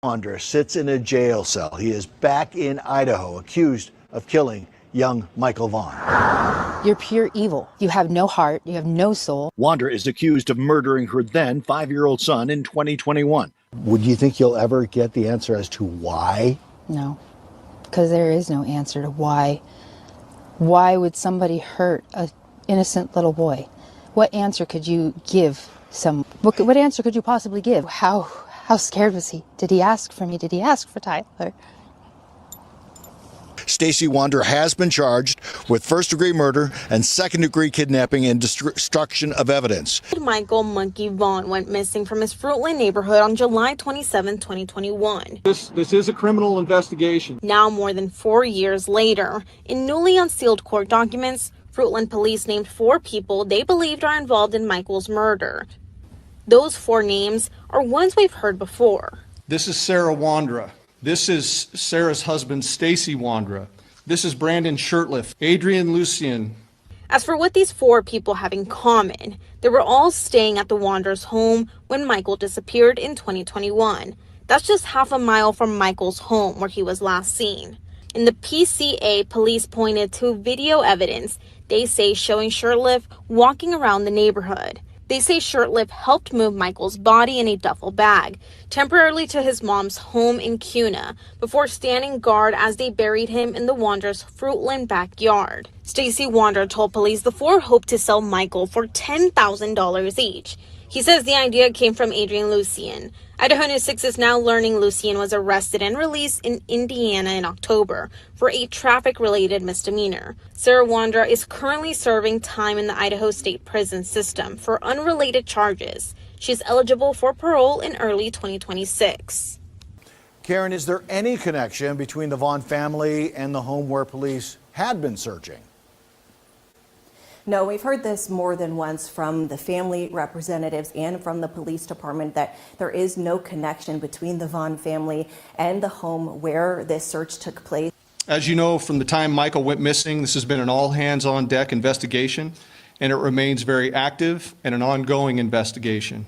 Wander sits in a jail cell. He is back in Idaho, accused of killing young Michael Vaughan. You're pure evil. You have no heart. You have no soul. Wander is accused of murdering her then 5-year-old son in 2021. Would you think you'll ever get the answer as to why? No, because there is no answer to why. Why would somebody hurt an innocent little boy? What answer could you give what answer could you possibly give? How scared was he? Did he ask for me? Did he ask for Tyler? Stacy Wander has been charged with first-degree murder and second-degree kidnapping and destruction of evidence. Michael "Monkey" Vaughan went missing from his Fruitland neighborhood on July 27, 2021. This is a criminal investigation. Now, more than 4 years later, in newly unsealed court documents, Fruitland police named 4 people they believed are involved in Michael's murder. Those 4 names are ones we've heard before. This is Sarah Wandra. This is Sarah's husband, Stacy Wandra. This is Brandon Shirtliff, Adrian Lucian. As for what these 4 people have in common, they were all staying at the Wandra's home when Michael disappeared in 2021. That's just half a mile from Michael's home where he was last seen. In the PCA, police pointed to video evidence they say showing Shirtliff walking around the neighborhood. They say Shirtliff helped move Michael's body in a duffel bag temporarily to his mom's home in Kuna before standing guard as they buried him in the Wandra's Fruitland backyard. Stacy Wander told police the 4 hoped to sell Michael for $10,000 each. He says the idea came from Adrian Lucian. Idaho News 6 is now learning Lucian was arrested and released in Indiana in October for a traffic-related misdemeanor. Sarah Wandra is currently serving time in the Idaho State Prison System for unrelated charges. She's eligible for parole in early 2026. Karen, is there any connection between the Vaughan family and the home where police had been searching? No, we've heard this more than once from the family representatives and from the police department that there is no connection between the Vaughan family and the home where this search took place. As you know, from the time Michael went missing, this has been an all-hands-on-deck investigation, and it remains very active and an ongoing investigation.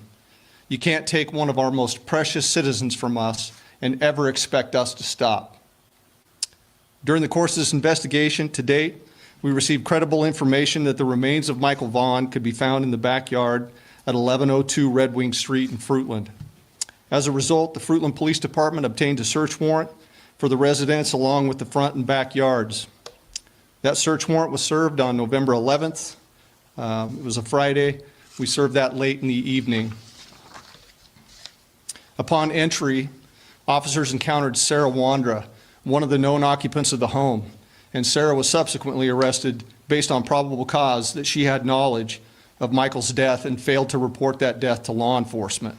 You can't take one of our most precious citizens from us and ever expect us to stop. During the course of this investigation to date, we received credible information that the remains of Michael Vaughan could be found in the backyard at 1102 Red Wing Street in Fruitland. As a result, the Fruitland Police Department obtained a search warrant for the residence along with the front and backyards. That search warrant was served on November 11th. It was a Friday. We served that late in the evening. Upon entry, officers encountered Sarah Wandra, one of the known occupants of the home, and Sarah was subsequently arrested based on probable cause that she had knowledge of Michael's death and failed to report that death to law enforcement.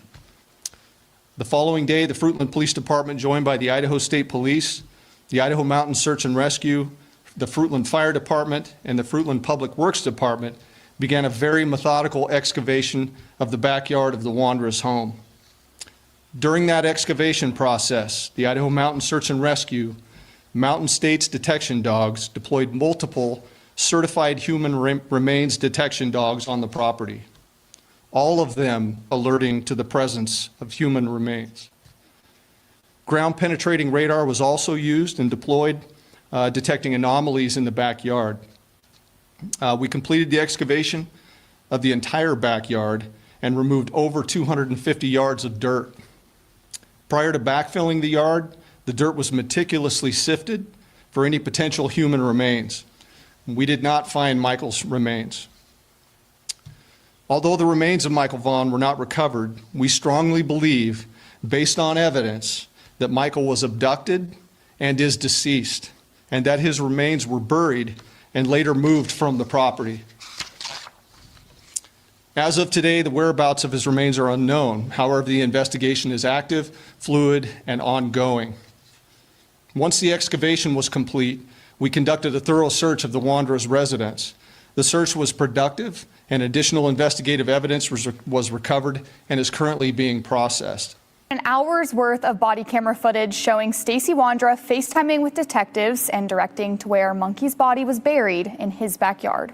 The following day, the Fruitland Police Department, joined by the Idaho State Police, the Idaho Mountain Search and Rescue, the Fruitland Fire Department, and the Fruitland Public Works Department began a very methodical excavation of the backyard of the Wandra's home. During that excavation process, the Idaho Mountain Search and Rescue, Mountain States detection dogs deployed multiple certified human remains detection dogs on the property, all of them alerting to the presence of human remains. Ground penetrating radar was also used and deployed, detecting anomalies in the backyard. We completed the excavation of the entire backyard and removed over 250 yards of dirt. Prior to backfilling the yard, the dirt was meticulously sifted for any potential human remains. We did not find Michael's remains. Although the remains of Michael Vaughan were not recovered, we strongly believe, based on evidence, that Michael was abducted and is deceased, and that his remains were buried and later moved from the property. As of today, the whereabouts of his remains are unknown. However, the investigation is active, fluid, and ongoing. Once the excavation was complete, we conducted a thorough search of the Wandra's residence. The search was productive, and additional investigative evidence was recovered and is currently being processed. An hour's worth of body camera footage showing Stacy Wandra FaceTiming with detectives and directing to where Monkey's body was buried in his backyard.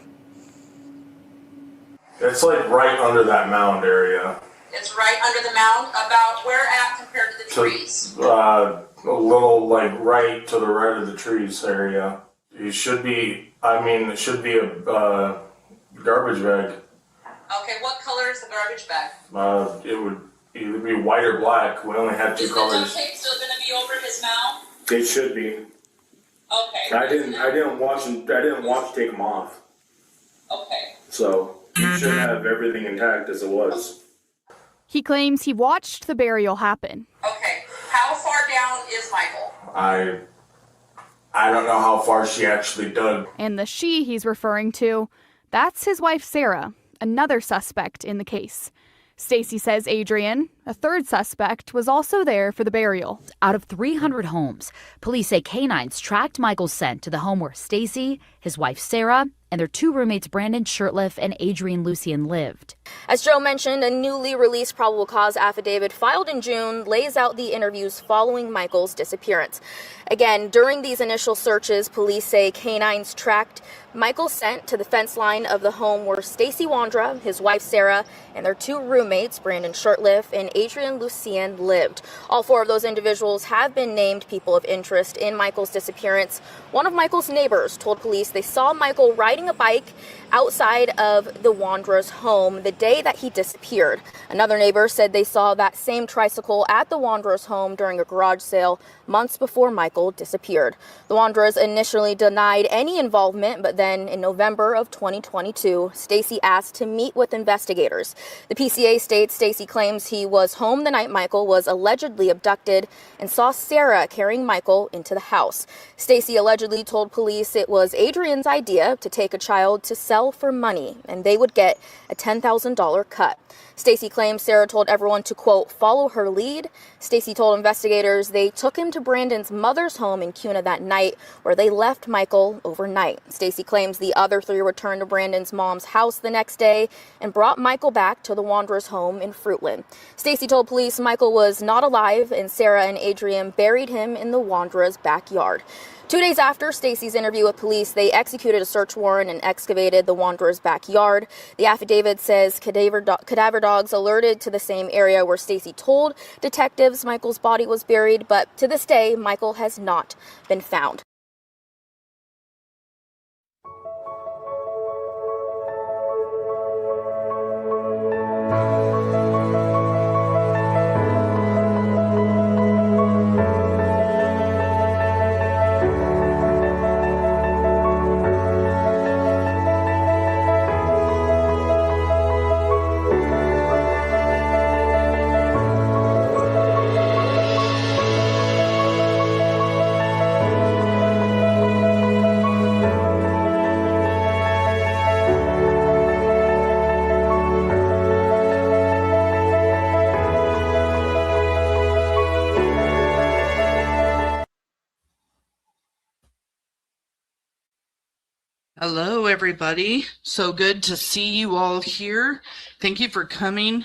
It's like right under that mound area. It's right under the mound, about where at compared to the trees? A little, like, right to the right of the trees area. It should be, it should be a garbage bag. Okay, what color is the garbage bag? It would either be white or black. We only have 2 colors. Is the duct tape still going to be over his mouth? It should be. Okay. I didn't watch take them off. Okay. So you should have everything intact as it was. He claims he watched the burial happen. Okay. How far down is Michael? I don't know how far she actually dug. And the she he's referring to, that's his wife Sarah, another suspect in the case. Stacy says Adrian, a third suspect, was also there for the burial. Out of 300 homes, police say canines tracked Michael's scent to the home where Stacy, his wife Sarah, and their 2 roommates Brandon Shurtleff and Adrian Lucian lived. As Joe mentioned, a newly released probable cause affidavit filed in June lays out the interviews following Michael's disappearance. Again, during these initial searches, police say canines tracked Michael's scent to the fence line of the home where Stacy Wandra, his wife Sarah, and their 2 roommates, Brandon Shurtleff and Adrian Lucian, lived. All 4 of those individuals have been named people of interest in Michael's disappearance. One of Michael's neighbors told police they saw Michael riding a bike outside of the Wandras' home the day that he disappeared. Another neighbor said they saw that same tricycle at the Wandras' home during a garage sale months before Michael disappeared. The Wandras initially denied any involvement, but then in November of 2022, Stacy asked to meet with investigators. The PCA states Stacy claims he was home the night Michael was allegedly abducted and saw Sarah carrying Michael into the house. Stacy allegedly told police it was Adrian's idea to take a child to sell for money, and they would get a $10,000 cut. Stacy claims Sarah told everyone to, quote, follow her lead. Stacy told investigators they took him to Brandon's mother's home in Kuna that night, where they left Michael overnight. Stacy claims the other 3 returned to Brandon's mom's house the next day and brought Michael back to the Wanderers' home in Fruitland. Stacy told police Michael was not alive, and Sarah and Adrian buried him in the Wanderers' backyard. 2 days after Stacy's interview with police, they executed a search warrant and excavated the Wanderers' backyard. The affidavit says cadaver dogs alerted to the same area where Stacy told detectives Michael's body was buried, but to this day, Michael has not been found. Hello, everybody. So good to see you all here. Thank you for coming.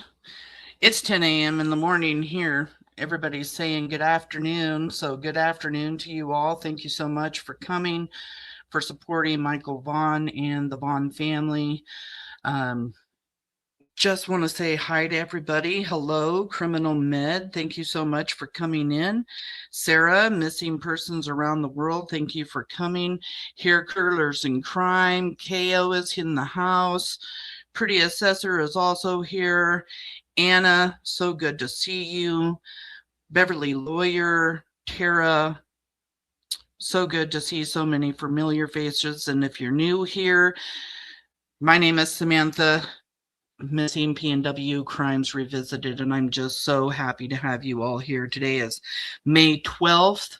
It's 10 a.m. in the morning here. Everybody's saying good afternoon. So good afternoon to you all. Thank you so much for coming, for supporting Michael Vaughan and the Vaughan family. Just want to say hi to everybody. Hello, Criminal Med. Thank you so much for coming in. Sarah, Missing Persons Around the World. Thank you for coming. Hair Curlers in Crime. KO is in the house. Pretty Assessor is also here. Anna, so good to see you. Beverly Lawyer. Tara, so good to see so many familiar faces. And if you're new here, my name is Samantha. Missing PNW Crimes Revisited, and I'm just so happy to have you all here. Today is May 12th,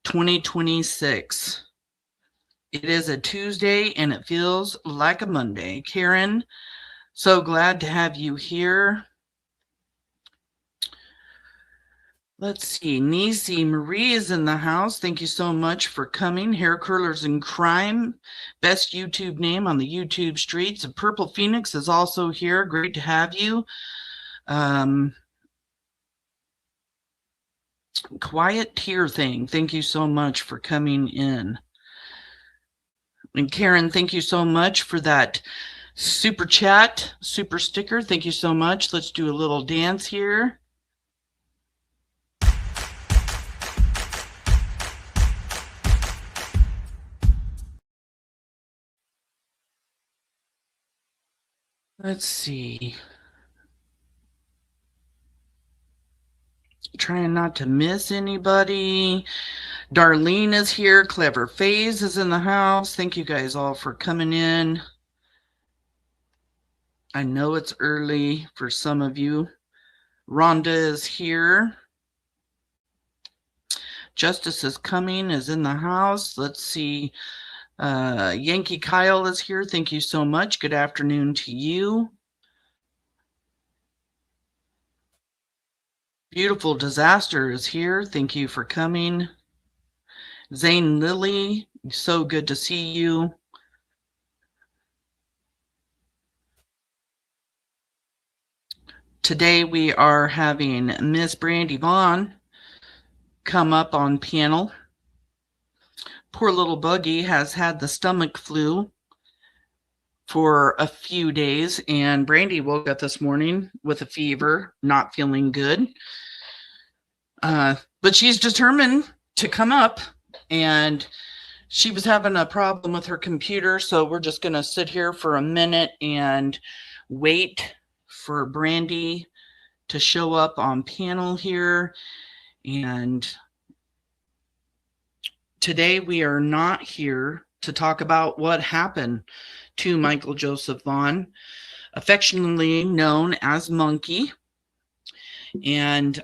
2026. It is a Tuesday, and it feels like a Monday. Karen, so glad to have you here. Let's see, Nisi Marie is in the house. Thank you so much for coming. Hair Curlers in Crime, best YouTube name on the YouTube streets. Purple Phoenix is also here. Great to have you. Quiet Tear Thing, thank you so much for coming in. And Karen, thank you so much for that super chat, super sticker. Thank you so much. Let's do a little dance here. Let's see. Trying not to miss anybody. Darlene is here. Clever Phase is in the house. Thank you guys all for coming in. I know it's early for some of you. Rhonda is here. Justice is coming, is in the house. Let's see. Yankee Kyle is here. Thank you so much. Good afternoon to you. Beautiful Disaster is here. Thank you for coming. Zane Lilly, so good to see you. Today we are having Miss Brandi Vaughan come up on panel. Poor little Buggy has had the stomach flu for a few days, and Brandi woke up this morning with a fever, not feeling good. But she's determined to come up, and she was having a problem with her computer, so we're just going to sit here for a minute and wait for Brandi to show up on panel here. And today we are not here to talk about what happened to Michael Joseph Vaughan, affectionately known as Monkey. And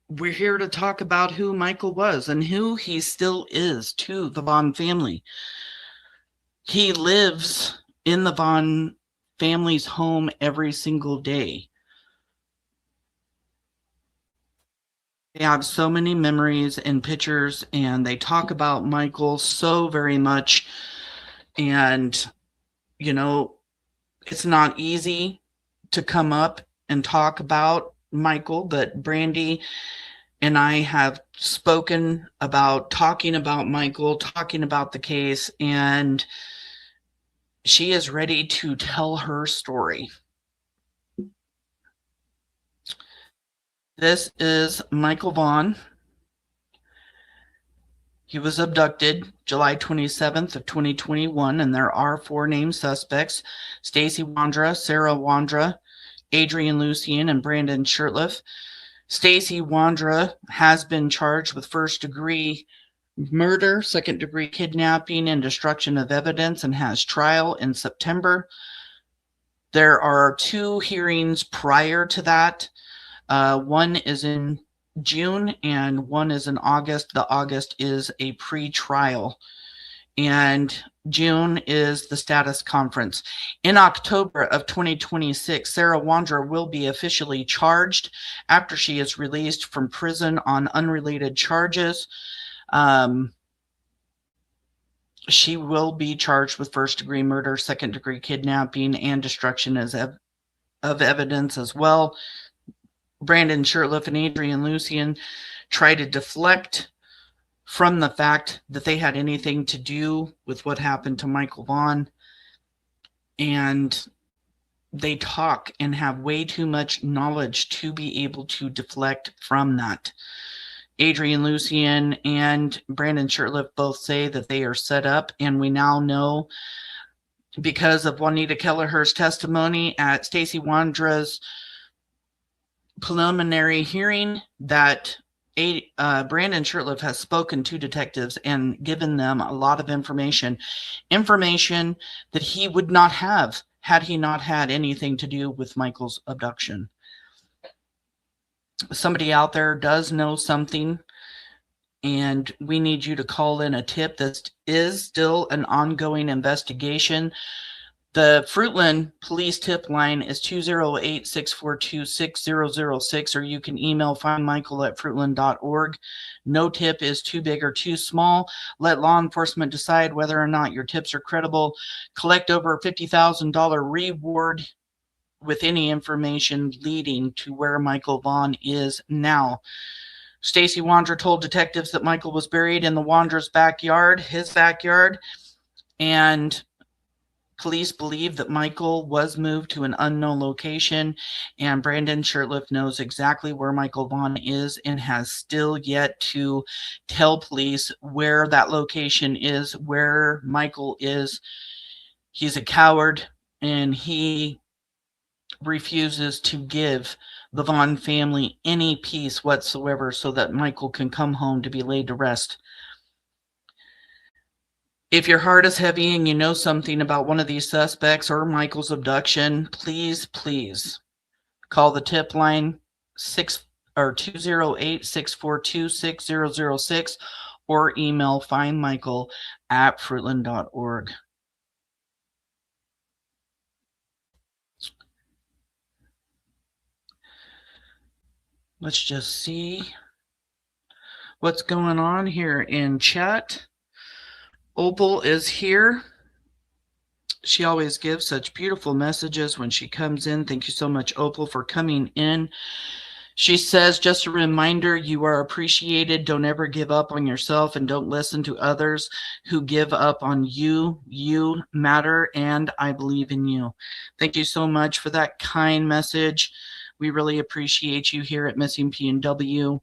we're here to talk about who Michael was and who he still is to the Vaughan family. He lives in the Vaughan family's home every single day. They have so many memories and pictures, and they talk about Michael so very much. And, you know, it's not easy to come up and talk about Michael, but Brandi and I have spoken about talking about Michael, talking about the case, and she is ready to tell her story. This is Michael Vaughan. He was abducted July 27th of 2021, and there are 4 named suspects: Stacy Wandra, Sarah Wandra, Adrian Lucien, and Brandon Shirtliff. Stacy Wandra has been charged with first-degree murder, second-degree kidnapping, and destruction of evidence, and has trial in September. There are 2 hearings prior to that. One is in June and one is in August. The August is a pre-trial, and June is the status conference. In October of 2026, Sarah Wandra will be officially charged after she is released from prison on unrelated charges. She will be charged with first-degree murder, second-degree kidnapping, and destruction of evidence as well. Brandon Shirtliff and Adrian Lucien try to deflect from the fact that they had anything to do with what happened to Michael Vaughan. And they talk and have way too much knowledge to be able to deflect from that. Adrian Lucien and Brandon Shirtliff both say that they are set up, and we now know, because of Juanita Kelleher's testimony at Stacy Wandra's preliminary hearing, that Brandon Shirtliff has spoken to detectives and given them a lot of information that he would not have had he not had anything to do with Michael's abduction. Somebody out there does know something, and we need you to call in a tip. This is still an ongoing investigation. The Fruitland police tip line is 208-642-6006, or you can email findmichael@fruitland.org. No tip is too big or too small. Let law enforcement decide whether or not your tips are credible. Collect over a $50,000 reward with any information leading to where Michael Vaughan is now. Stacy Wandra told detectives that Michael was buried in the Wandra's backyard, his backyard, and police believe that Michael was moved to an unknown location, and Brandon Shirtliff knows exactly where Michael Vaughan is and has still yet to tell police where that location is, where Michael is. He's a coward. and he refuses to give the Vaughan family any peace whatsoever so that Michael can come home to be laid to rest. If your heart is heavy and you know something about one of these suspects or Michael's abduction, please call the tip line 208-642-6006 or email findmichael@fruitland.org. Let's just see what's going on here in chat. Opal is here. She always gives such beautiful messages when she comes in. Thank you so much, Opal, for coming in. She says, just a reminder, you are appreciated. Don't ever give up on yourself and don't listen to others who give up on you. You matter, and I believe in you. Thank you so much for that kind message. We really appreciate you here at Missing PNW.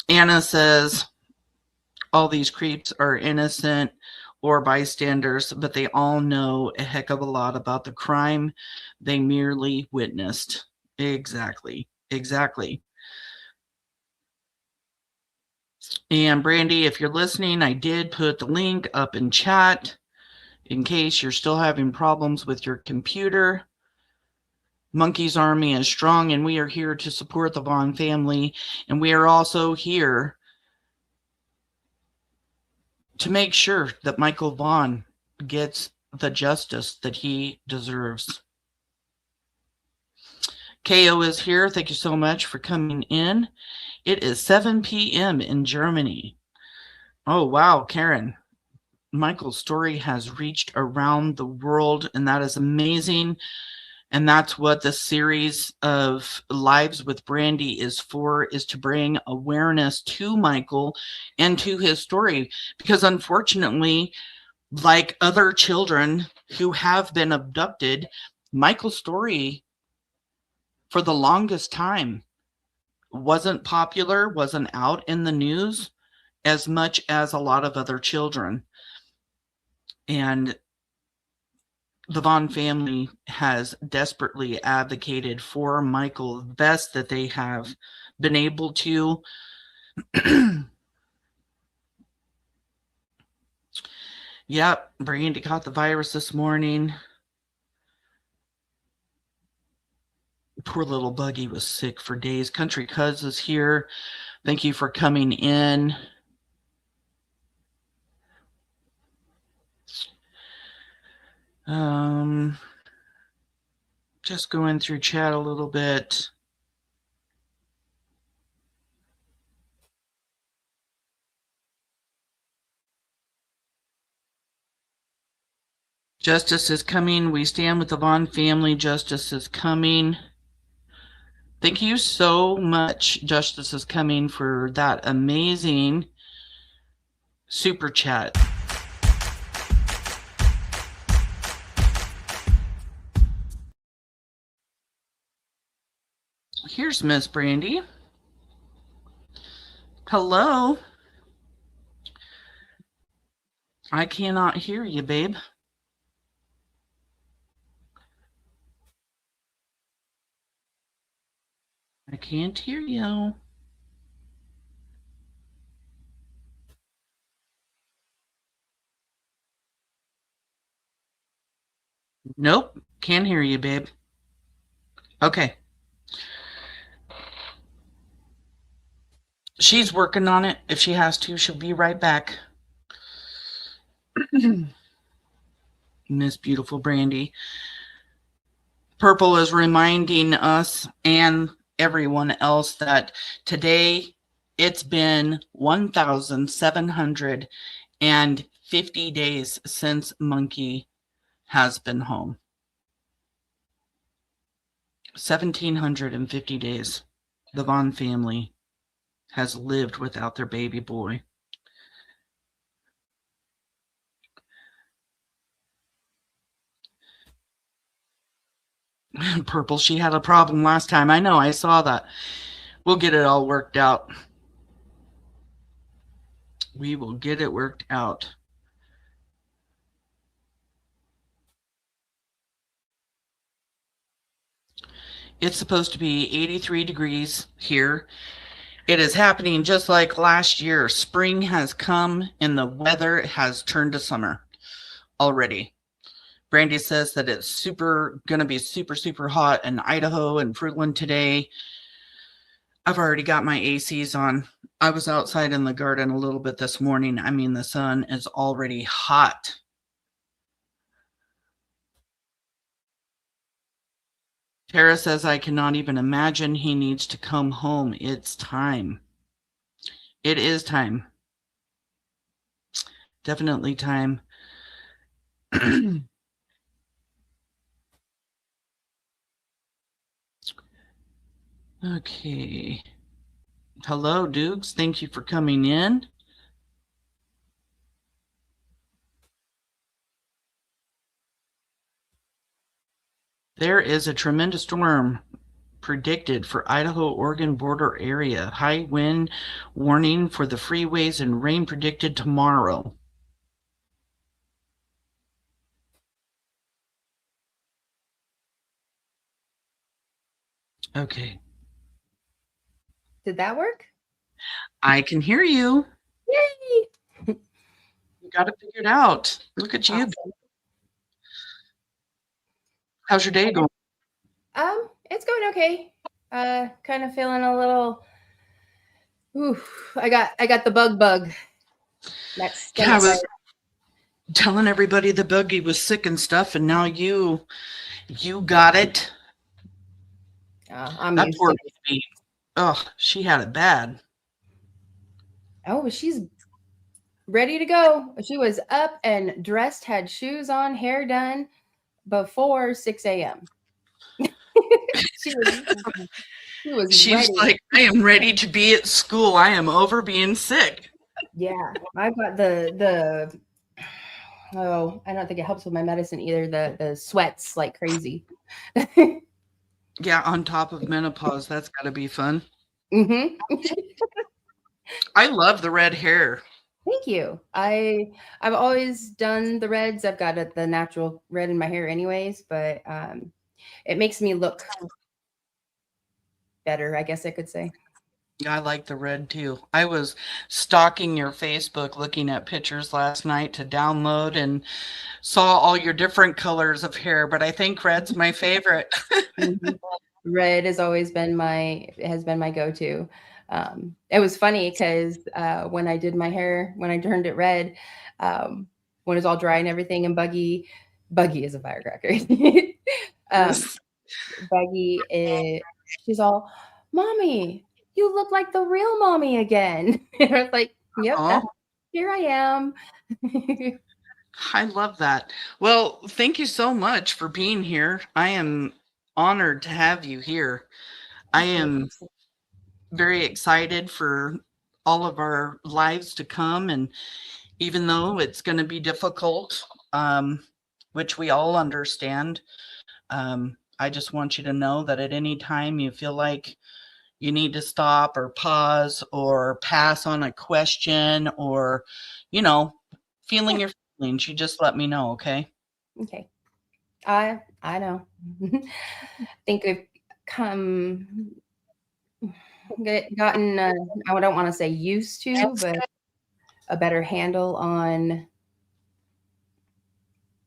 Anna says, all these creeps are innocent or bystanders, but they all know a heck of a lot about the crime they merely witnessed. Exactly. And Brandi, if you're listening, I did put the link up in chat in case you're still having problems with your computer. Monkey's Army is strong, and we are here to support the Vaughan family, and we are also here to make sure that Michael Vaughan gets the justice that he deserves. KO is here. Thank you so much for coming in. It is 7 p.m. in Germany. Oh, wow, Karen. Michael's story has reached around the world, and that is amazing. And that's what the series of Lives with Brandi is for, is to bring awareness to Michael and to his story. Because unfortunately, like other children who have been abducted, Michael's story for the longest time wasn't popular, wasn't out in the news as much as a lot of other children. And the Vaughan family has desperately advocated for Michael the best that they have been able to. Yep, Brandi caught the virus this morning. Poor little Buggy was sick for days. Country Cuz is here. Thank you for coming in. Just going through chat a little bit. Justice is coming. We stand with the Vaughan family. Justice is coming. Thank you so much, Justice is Coming, for that amazing super chat. Here's Miss Brandi. Hello. I cannot hear you, babe. I can't hear you. Nope, can't hear you, babe. Okay. She's working on it. If she has to, she'll be right back. Miss Beautiful Brandi. Purple is reminding us and everyone else that today it's been 1,750 days since Monkey has been home. 1,750 days. The Vaughan family has lived without their baby boy. Purple, she had a problem last time. I know, I saw that. We'll get it all worked out. We will get it worked out. It's supposed to be 83 degrees here. It is happening just like last year. Spring has come and the weather has turned to summer already. Brandi says that it's going to be super hot in Idaho and Fruitland today. I've already got my ACs on. I was outside in the garden a little bit this morning. I mean, the sun is already hot. Tara says, I cannot even imagine. He needs to come home. It's time. It is time. Definitely time. Okay. Hello, Dukes. Thank you for coming in. There is a tremendous storm predicted for Idaho-Oregon border area. High wind warning for the freeways and rain predicted tomorrow. Okay. Did that work? I can hear you. Yay! You got it figured out. Look at you. Awesome. How's your day going? It's going okay. Kind of feeling a little. I got the bug. That's I was telling everybody the buggy was sick and stuff, and now you got it. I'm that used poor to it. baby. Oh, she had it bad. Oh, she's ready to go. She was up and dressed, had shoes on, hair done before 6 a.m. She was She's ready. like, I am ready to be at school. I am over being sick. Yeah, I've got the I don't think it helps with my medicine either. The sweats like crazy. Yeah, on top of menopause, that's got to be fun. Mm-hmm. I love the red hair. Thank you. I've always done the reds. I've got the natural red in my hair anyways, but it makes me look better, I guess I could say. I like the red too. I was stalking your Facebook looking at pictures last night to download and saw all your different colors of hair, but I think red's my favorite. Mm-hmm. Red has always been my go-to. It was funny because when I did my hair, when I turned it red, when it was all dry and everything, and Buggy is a firecracker. Buggy, she's all, Mommy, you look like the real mommy again. And I was like, yep, here I am. I love that. Well, thank you so much for being here. I am honored to have you here. I am very excited for all of our lives to come. And even though it's going to be difficult, which we all understand, I just want you to know that at any time you feel like you need to stop or pause or pass on a question or, feeling your feelings, you just let me know, okay? Okay. I know. I think we've gotten, I don't want to say used to, but a better handle on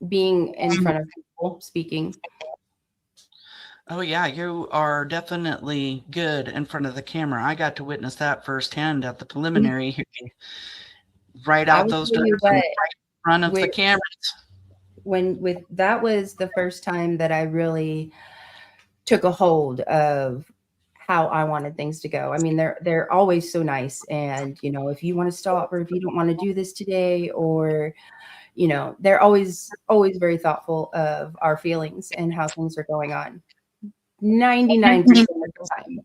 being in front of people speaking. Oh yeah, you are definitely good in front of the camera. I got to witness that firsthand at the preliminary hearing. Right out those doors right in front of the cameras. That was the first time that I really took a hold of how I wanted things to go. I mean, they're always so nice, and if you want to stop or if you don't want to do this today, or they're always very thoughtful of our feelings and how things are going on. 99% of the time.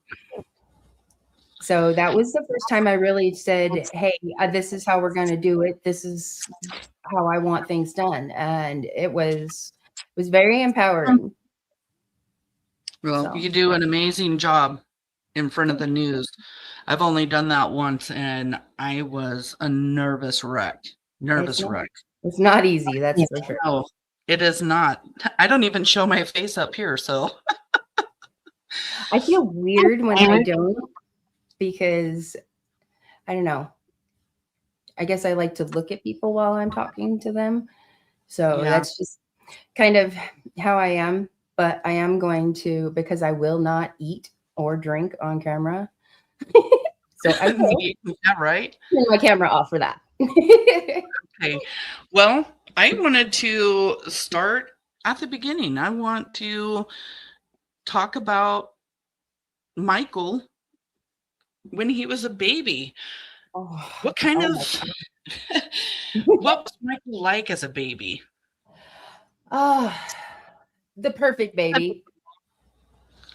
So that was the first time I really said, hey, this is how we're going to do it. This is how I want things done. And it was very empowering. Well, you do an amazing job in front of the news. I've only done that once and I was a nervous wreck. It's not easy. That's for sure. No, it is not. I don't even show my face up here. So I feel weird when I don't, because I don't know. I guess I like to look at people while I'm talking to them. So Yeah. that's just kind of how I am. But I am going to, because I will not eat or drink on camera. So I will Yeah, right. turn my camera off for that. Okay. Well, I wanted to start at the beginning. I want to talk about Michael when he was a baby. Oh, What kind oh of what was Michael like as a baby? The perfect baby.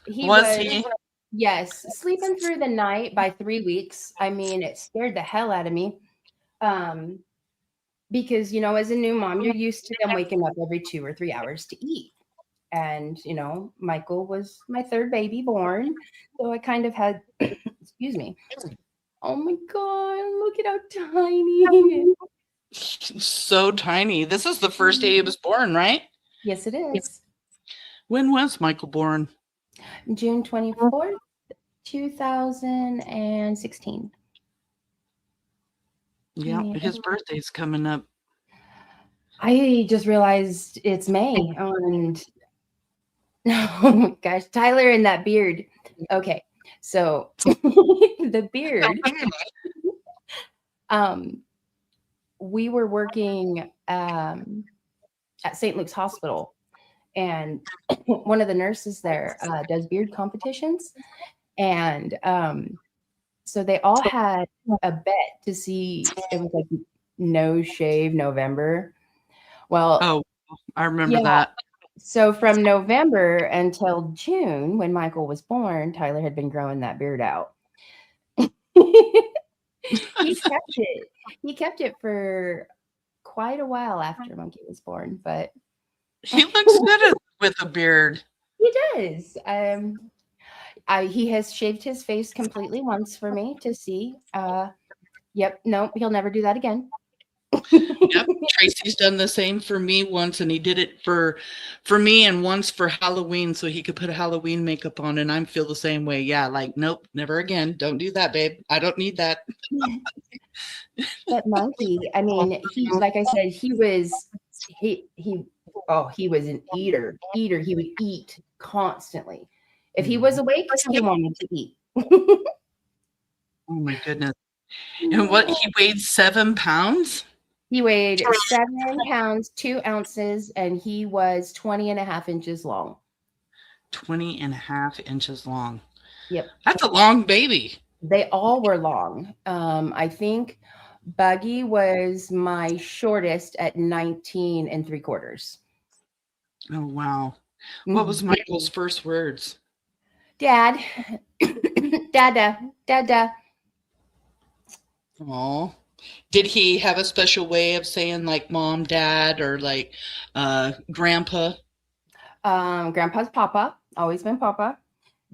He Was was, he? yes, sleeping through the night by 3 weeks. I mean, it scared the hell out of me. Because, you know, as a new mom, you're used to them waking up every 2 or 3 hours to eat. And, you know, Michael was my third baby born. So I kind of had, excuse me. Oh my God, look at how tiny. So tiny. This is the first day he was born, right? Yes, it is. When was Michael born? June 24th, 2016. Yeah, his birthday's coming up. I just realized it's May, and oh my gosh, Tyler and that beard. Okay, so the beard. We were working at St. Luke's Hospital, and one of the nurses there does beard competitions, and so they all had a bet to see. It was like No Shave November. Well, oh, I remember yeah. that. So from November until June, when Michael was born, Tyler had been growing that beard out. He kept it. He kept it for quite a while after Monkey was born, but he looks good with a beard. He does. He has shaved his face completely once for me to see. Yep, no, he'll never do that again. Yep, Tracy's done the same for me once, and he did it for me and once for Halloween, so he could put a Halloween makeup on, and I feel the same way. Yeah, like nope, never again. Don't do that, babe. I don't need that. But Monkey, I mean, he, like I said, he was an eater. He would eat constantly. If he was awake, he wanted to eat. Oh my goodness. And what, he weighed 7 pounds? He weighed 7 pounds, 2 ounces, and he was 20 and a half inches long. 20 and a half inches long. Yep. That's a long baby. They all were long. I think Buggy was my shortest at 19 3/4. Oh, wow. What was Michael's first words? Dad. Dada. Dada. Oh, did he have a special way of saying like mom, dad, or like grandpa? Grandpa's Papa, always been Papa.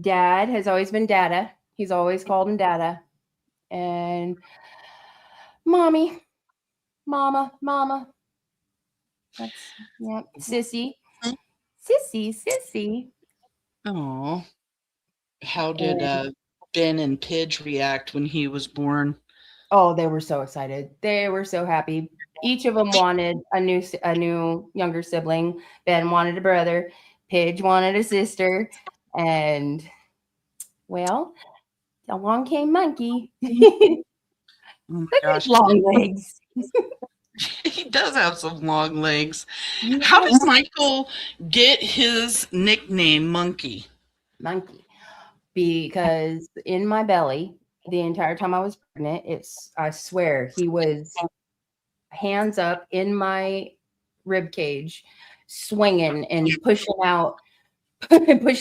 Dad has always been Dada. He's always called him Dada. And Mommy, Mama, Mama. That's, yeah, Sissy. Sissy. Oh, how did Ben and Pidge react when he was born? Oh, they were so excited. They were so happy. Each of them wanted a new younger sibling. Ben wanted a brother. Pidge wanted a sister. And, well, along came Monkey. Oh my gosh. Long legs. He does have some long legs. How does Michael get his nickname Monkey? Monkey. Because in my belly, the entire time I was pregnant, I swear he was hands up in my rib cage, swinging and pushing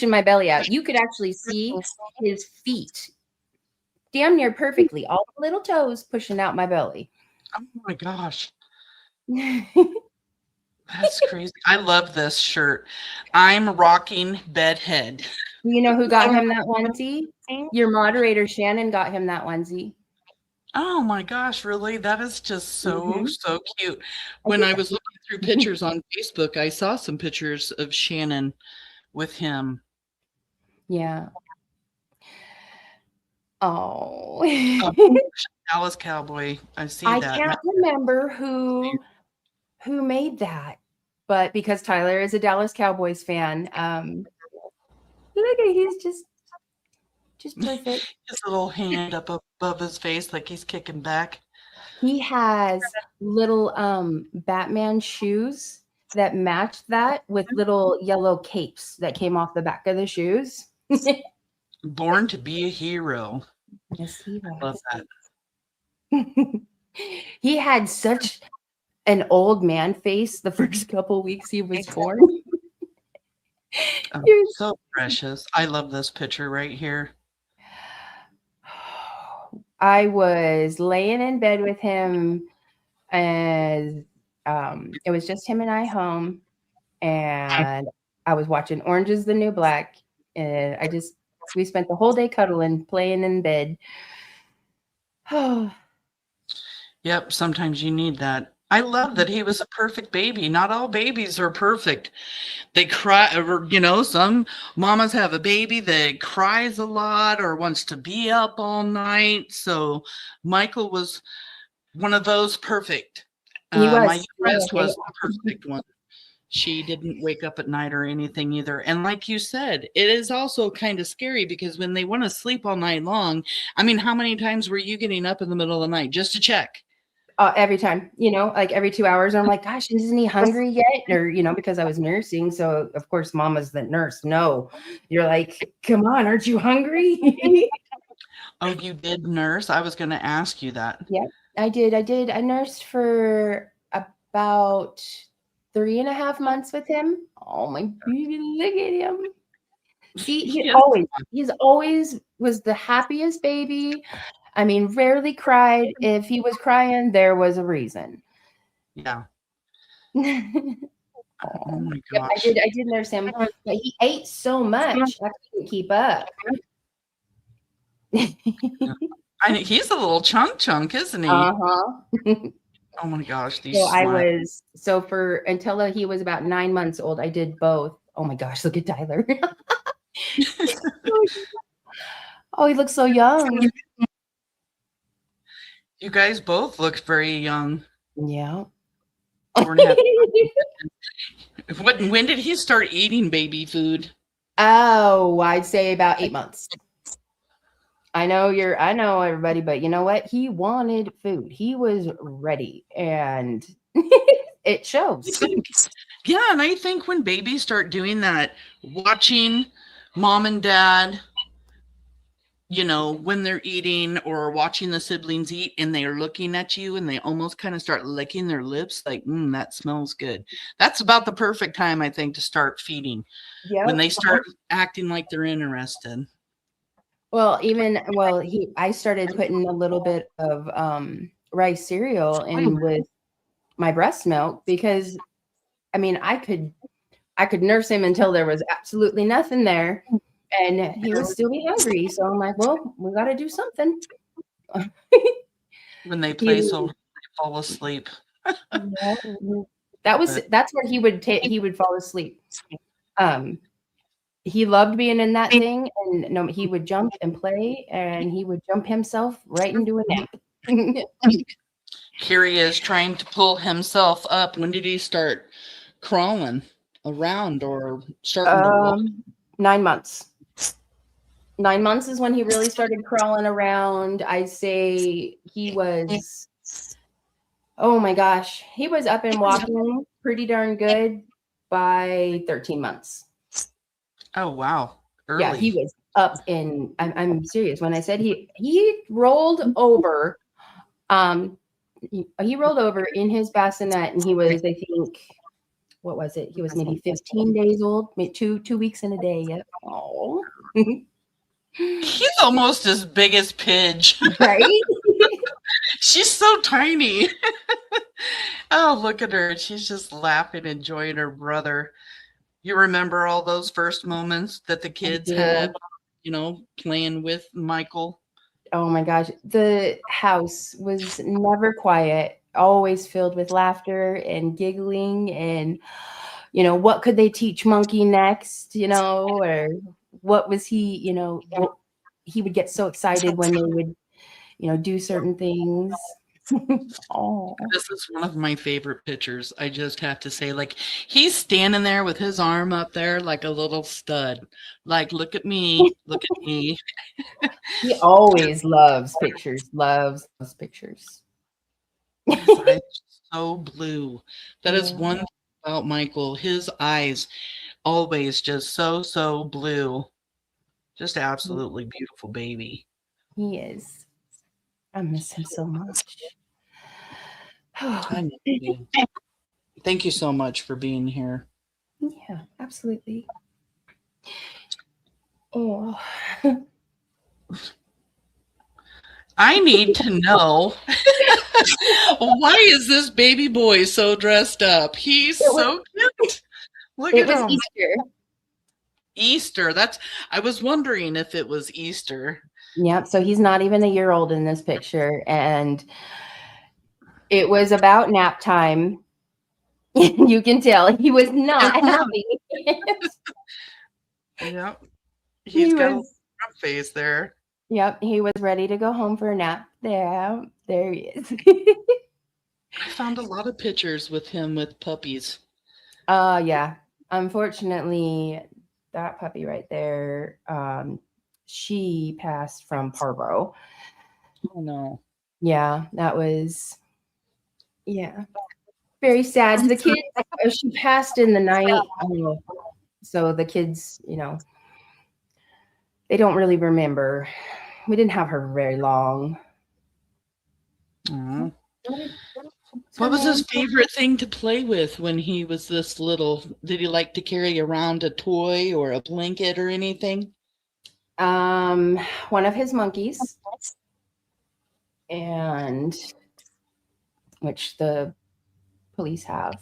my belly out. You could actually see his feet damn near perfectly, all the little toes pushing out my belly. Oh my gosh. That's crazy. I love this shirt. I'm rocking bedhead. You know who got him that onesie? Your moderator, Shannon, got him that onesie. Oh my gosh, really? That is just so cute. When I was looking through pictures on Facebook, I saw some pictures of Shannon with him. Yeah. Oh. Dallas Cowboy. I see I that. can't remember who made that, but because Tyler is a Dallas Cowboys fan, look at he's just perfect. His little hand up above his face like he's kicking back. He has little Batman shoes that match that with little yellow capes that came off the back of the shoes. Born to be a hero. Yes, he was. Love that. He had such an old man face the first couple weeks he was born. Oh, so precious. I love this picture right here. I was laying in bed with him, and it was just him and I home, and I was watching Orange is the New Black, and we spent the whole day cuddling, playing in bed. Yep, sometimes you need that. I love that he was a perfect baby. Not all babies are perfect. They cry, or, some mamas have a baby that cries a lot or wants to be up all night. So Michael was one of those perfect. He was. My youngest was the perfect one. She didn't wake up at night or anything either. And like you said, it is also kind of scary because when they want to sleep all night long, I mean, how many times were you getting up in the middle of the night just to check? Every time, like every 2 hours, I'm like, gosh, isn't he hungry yet? Or, because I was nursing. So of course, mama's the nurse. No, you're like, come on, aren't you hungry? Oh, you did nurse? I was going to ask you that. Yeah, I did. I nursed for about 3.5 months with him. Oh my baby, look at him. He's always was the happiest baby. I mean, rarely cried. If he was crying, there was a reason. Yeah. Oh my gosh. Yeah, I did nurse him, but he ate so much I couldn't keep up. He's a little chunk, isn't he? Uh-huh. Oh my gosh. Until he was about 9 months old, I did both. Oh my gosh, look at Tyler. Oh, he looks so young. You guys both look very young. Yeah. When did he start eating baby food? Oh, I'd say about 8 months. I know everybody, but you know what? He wanted food. He was ready, and it shows. Yeah, and I think when babies start doing that, watching mom and dad, when they're eating or watching the siblings eat and they're looking at you and they almost kind of start licking their lips like, that smells good. That's about the perfect time, I think, to start feeding. Yep. When they start acting like they're interested. Well, I started putting a little bit of rice cereal in with my breast milk because, I mean, I could nurse him until there was absolutely nothing there. And he would still be hungry. So I'm like, well, we got to do something. When they play so they fall asleep. That's where he would fall asleep. He loved being in that thing, and he would jump and play, and he would jump himself right into a nap. Here he is trying to pull himself up. When did he start crawling around or starting to walk? 9 months. 9 months is when he really started crawling around. I'd say he was, oh my gosh, he was up and walking pretty darn good by 13 months. Oh, wow. Early. Yeah, he was up in, I'm serious. When I said he rolled over, he rolled over in his bassinet, and he was, I think, what was it? He was maybe 15 days old, maybe two weeks in a day. Yep. Oh. He's almost as big as Pidge. Right? She's so tiny. Oh, look at her. She's just laughing, enjoying her brother. You remember all those first moments that the kids had, playing with Michael? Oh my gosh. The house was never quiet, always filled with laughter and giggling and, what could they teach Monkey next, or what was he, he would get so excited when they would, do certain things. Oh, This is one of my favorite pictures. I just have to say, like, he's standing there with his arm up there like a little stud. Like, look at me, look at me. he always loves pictures, loves pictures. His eyes are so blue. That is Yeah. one thing about Michael. His eyes always just so blue. Just absolutely beautiful baby. He is. I miss him so much. I miss you. Thank you so much for being here. Yeah, absolutely. Oh. I need to know why is this baby boy so dressed up? He's so cute. Look at him. Easter. Easter. I was wondering if it was Easter. Yep. So he's not even a year old in this picture. And it was about nap time. You can tell he was not happy. Yep. He's got a rough face there. Yep. He was ready to go home for a nap. There he is. I found a lot of pictures with him with puppies. Yeah. Unfortunately, that puppy right there, she passed from parvo. Oh no. Yeah, that was very sad. The kids, she passed in the night. So the kids, they don't really remember. We didn't have her very long. Aww. What was his favorite thing to play with when he was this little? Did he like to carry around a toy or a blanket or anything? One of his monkeys, and which the police have,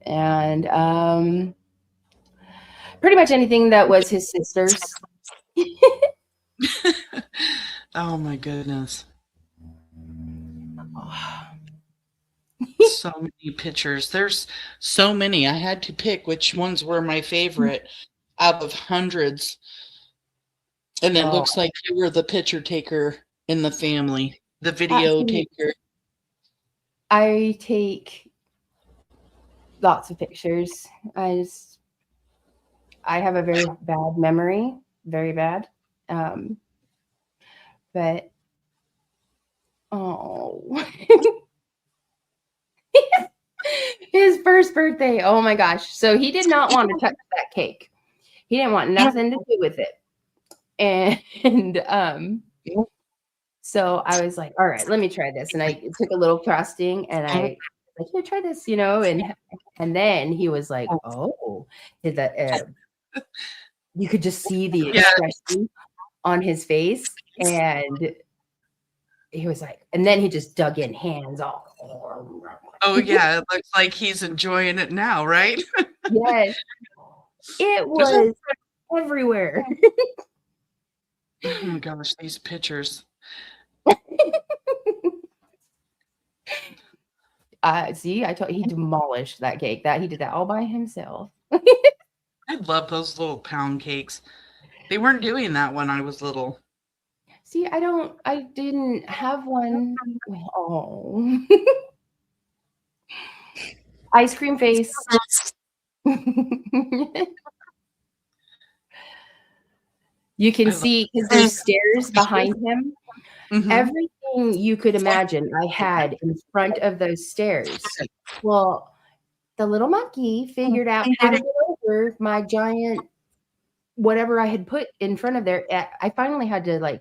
and pretty much anything that was his sister's. Oh my goodness. So many pictures. There's so many. I had to pick which ones were my favorite out of hundreds. And it looks like you were the picture taker in the family, the video taker. I take lots of pictures. I have a very bad memory, very bad. But his first birthday. Oh my gosh. So he did not want to touch that cake. He didn't want nothing to do with it. And so I was like, all right, let me try this. And I took a little frosting and I like, here, try this, and then he was like, oh, you could just see the expression on his face. And he was like, and then he just dug in, hands off. Oh yeah, it looks like he's enjoying it now, right? Yes. It was everywhere. Oh my gosh, these pictures. See, he demolished that cake. He did that all by himself. I love those little pound cakes. They weren't doing that when I was little. See, I didn't have one. Oh. Ice cream face. You can see because there's stairs behind him. Mm-hmm. Everything you could imagine I had in front of those stairs. Well, the little monkey figured out how to get over my giant whatever I had put in front of there. I finally had to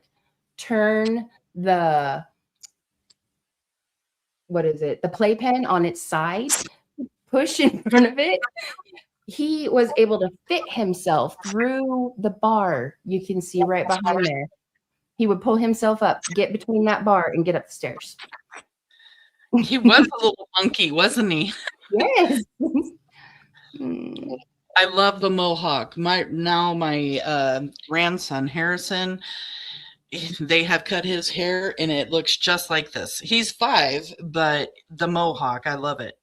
turn the playpen on its side, push in front of it. He was able to fit himself through the bar. You can see right behind there. He would pull himself up, get between that bar, and get up the stairs. He was a little monkey, wasn't he? Yes. I love the mohawk. My grandson, Harrison, they have cut his hair, and it looks just like this. He's 5, but the mohawk, I love it.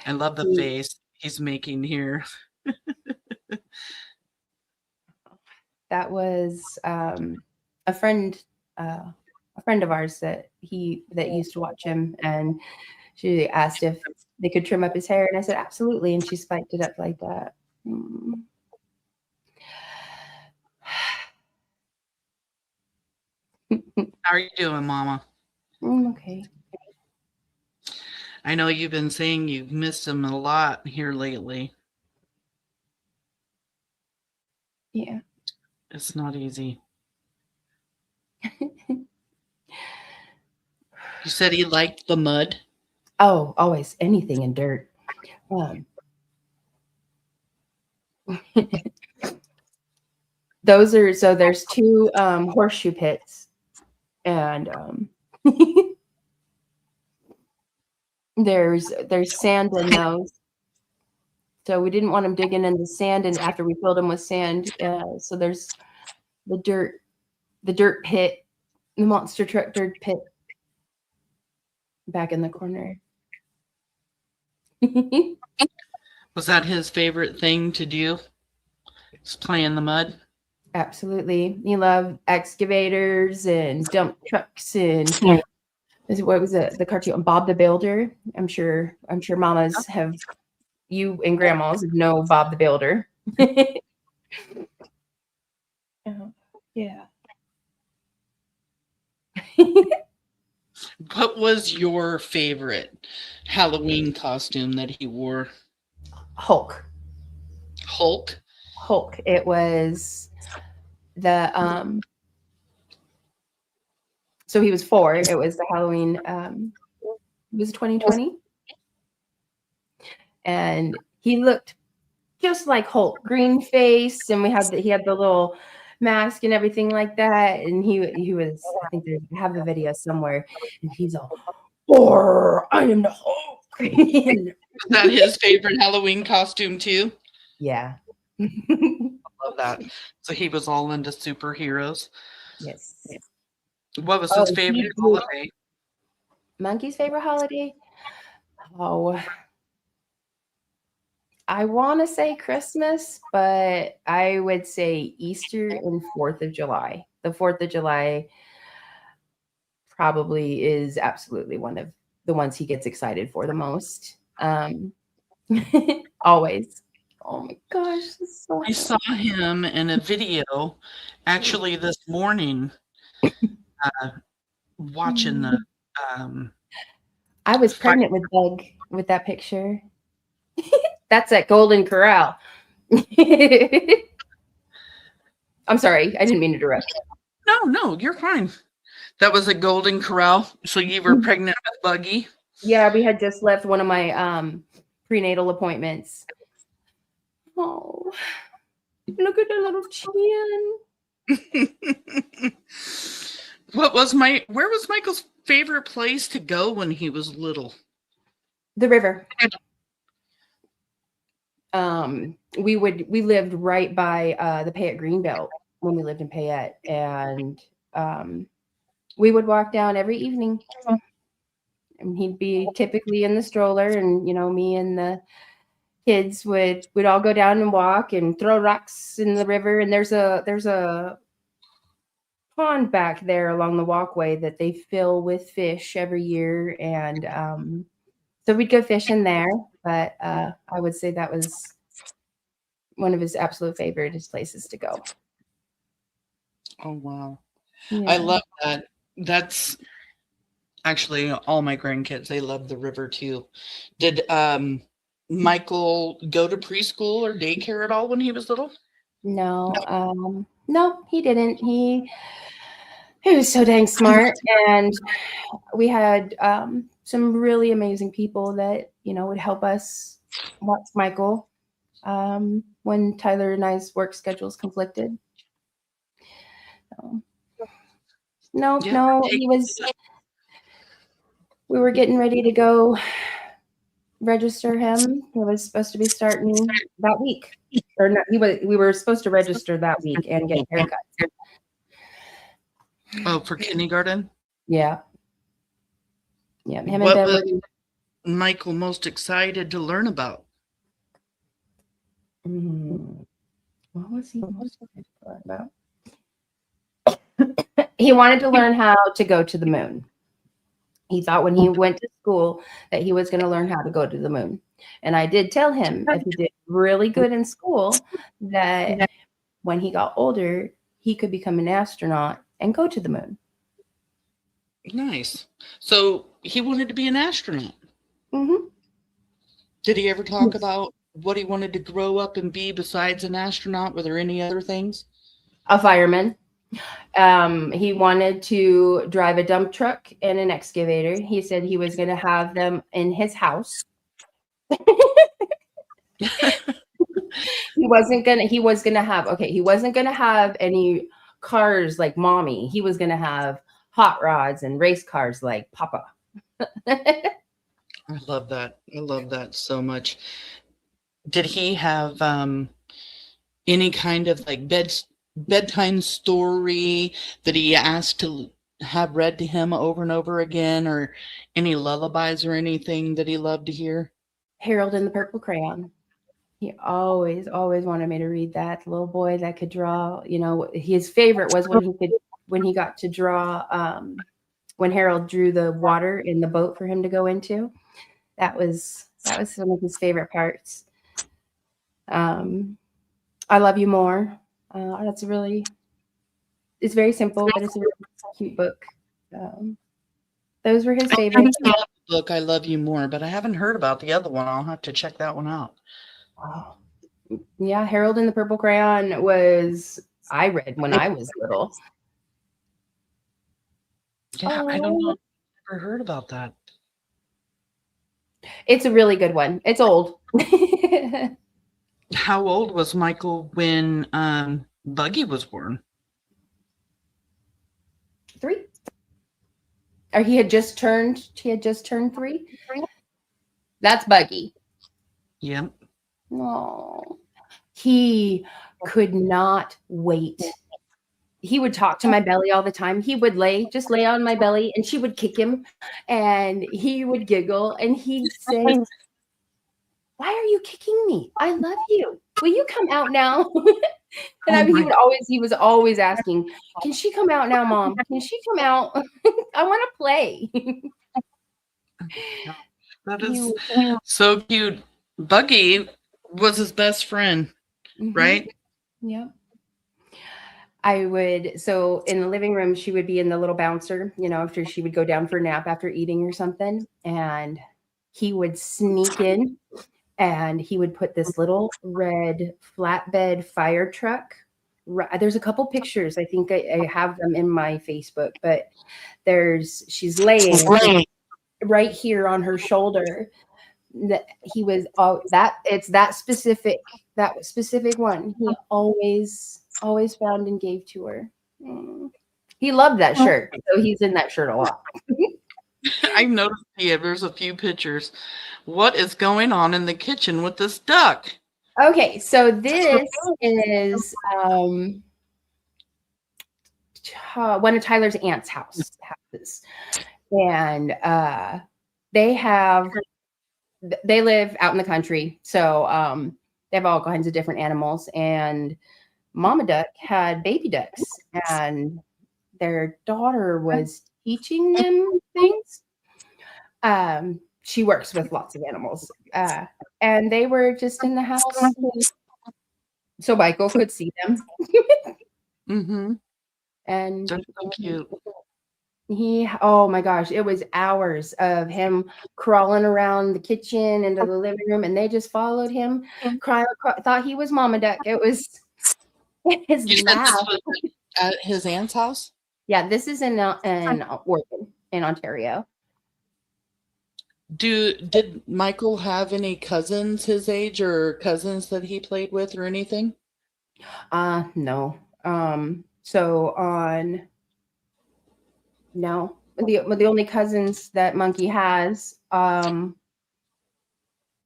I love the face he's making here. That was a friend of ours that used to watch him, and she asked if they could trim up his hair, and I said absolutely, and she spiked it up like that. How are you doing, Mama? Okay. I know you've been saying you've missed him a lot here lately. Yeah. It's not easy. You said he liked the mud? Oh, always anything in dirt. There's two horseshoe pits, and there's sand in those. So we didn't want him digging in the sand, and after we filled him with sand, so there's the dirt pit, the monster truck dirt pit back in the corner. Was that his favorite thing to do? Just play in the mud? Absolutely. He loved excavators and dump trucks and what was it? The cartoon Bob the Builder. I'm sure mamas have, you and grandmas know Bob the Builder. Yeah. What was your favorite Halloween costume that he wore? Hulk. It was the so he was 4. It was the Halloween it was 2020. And he looked just like Hulk, green face, and he had the little mask and everything like that. And he was, I think I have the video somewhere, and he's all, I am the Hulk. Is that his favorite Halloween costume too? Yeah. I love that. So he was all into superheroes. Yes. What was his favorite holiday? Monkey's favorite holiday? Oh, I want to say Christmas, but I would say Easter and 4th of July. The 4th of July probably is absolutely one of the ones he gets excited for the most. Always. Oh my gosh. I saw him in a video actually this morning watching the I was pregnant with Doug with that picture. That's at Golden Corral. I'm sorry. I didn't mean to interrupt. No, you're fine. That was a Golden Corral. So you were pregnant with Buggy? Yeah, we had just left one of my prenatal appointments. Oh, look at the little chin. Where was Michael's favorite place to go when he was little? The river. We lived right by the Payette Greenbelt when we lived in Payette, and we would walk down every evening, and he'd be typically in the stroller, and me and the kids would all go down and walk and throw rocks in the river. And there's a pond back there along the walkway that they fill with fish every year, and so we'd go fishing there. But I would say that was one of his absolute favorite places to go. Oh, wow. Yeah. I love that. That's actually all my grandkids. They love the river too. Did Michael go to preschool or daycare at all when he was little? No, he didn't. He was so dang smart, and we had some really amazing people that would help us watch Michael when Tyler and I's work schedules conflicted. No, he was. We were getting ready to go register him. He was supposed to be starting that week, or not? We were supposed to register that week and get haircuts. Oh, for kindergarten? Yeah. Him What and Ben was Michael most excited to learn about? What was he most excited to learn about? He wanted to learn how to go to the moon. He thought when he went to school that he was going to learn how to go to the moon. And I did tell him if he did really good in school, that when he got older, he could become an astronaut and go to the moon. Nice. So he wanted to be an astronaut. Mm-hmm. Did he ever talk about what he wanted to grow up and be besides an astronaut? Were there any other things? A fireman. He wanted to drive a dump truck and an excavator. He said he was going to have them in his house. He wasn't going to have any cars like mommy. He was going to have hot rods and race cars like Papa. I love that. I love that so much. Did he have any kind of like bedtime story that he asked to have read to him over and over again, or any lullabies or anything that he loved to hear? Harold and the Purple Crayon. He always wanted me to read that. The little boy that could draw. You know, his favorite was when he got to draw. When Harold drew the water in the boat for him to go into. That was some of his favorite parts. I Love You More. It's very simple, but it's a really cute book. Those were his favorites. Book I Love You More, but I haven't heard about the other one. I'll have to check that one out. Oh. Yeah, Harold and the Purple Crayon I read when I was little. Yeah, I don't know. I've never heard about that. It's a really good one. It's old. How old was Michael when Buggy was born? 3. Or he had just turned 3. That's Buggy. Yep. Oh, he could not wait. He would talk to my belly all the time. He would just lay on my belly, and she would kick him, and he would giggle, and he'd say, "Why are you kicking me? I love you. Will you come out now?" And he was always asking, "Can she come out now, Mom? Can she come out? I want to play." That is so cute. Buggy was his best friend, right? Yeah. So in the living room, she would be in the little bouncer, after she would go down for a nap after eating or something. And he would sneak in and he would put this little red flatbed fire truck. There's a couple pictures. I think I have them in my Facebook, but she's laying right here on her shoulder. He was that specific one. He always found and gave to her. He loved that shirt, so he's in that shirt a lot. I noticed there's a few pictures. What is going on in the kitchen with this duck? Okay, so this is one of Tyler's aunt's houses, and they live out in the country, so they have all kinds of different animals. And Mama Duck had baby ducks, and their daughter was teaching them things. She works with lots of animals, and they were just in the house, so Michael could see them. Mm-hmm. And that's so cute. Oh my gosh, it was hours of him crawling around the kitchen into the living room, and they just followed him, crying, thought he was Mama Duck. It was his laugh. At his aunt's house? Yeah, this is in Oregon, in Ontario. Did Michael have any cousins his age, or cousins that he played with, or anything? No. No. The only cousins that Monkey has,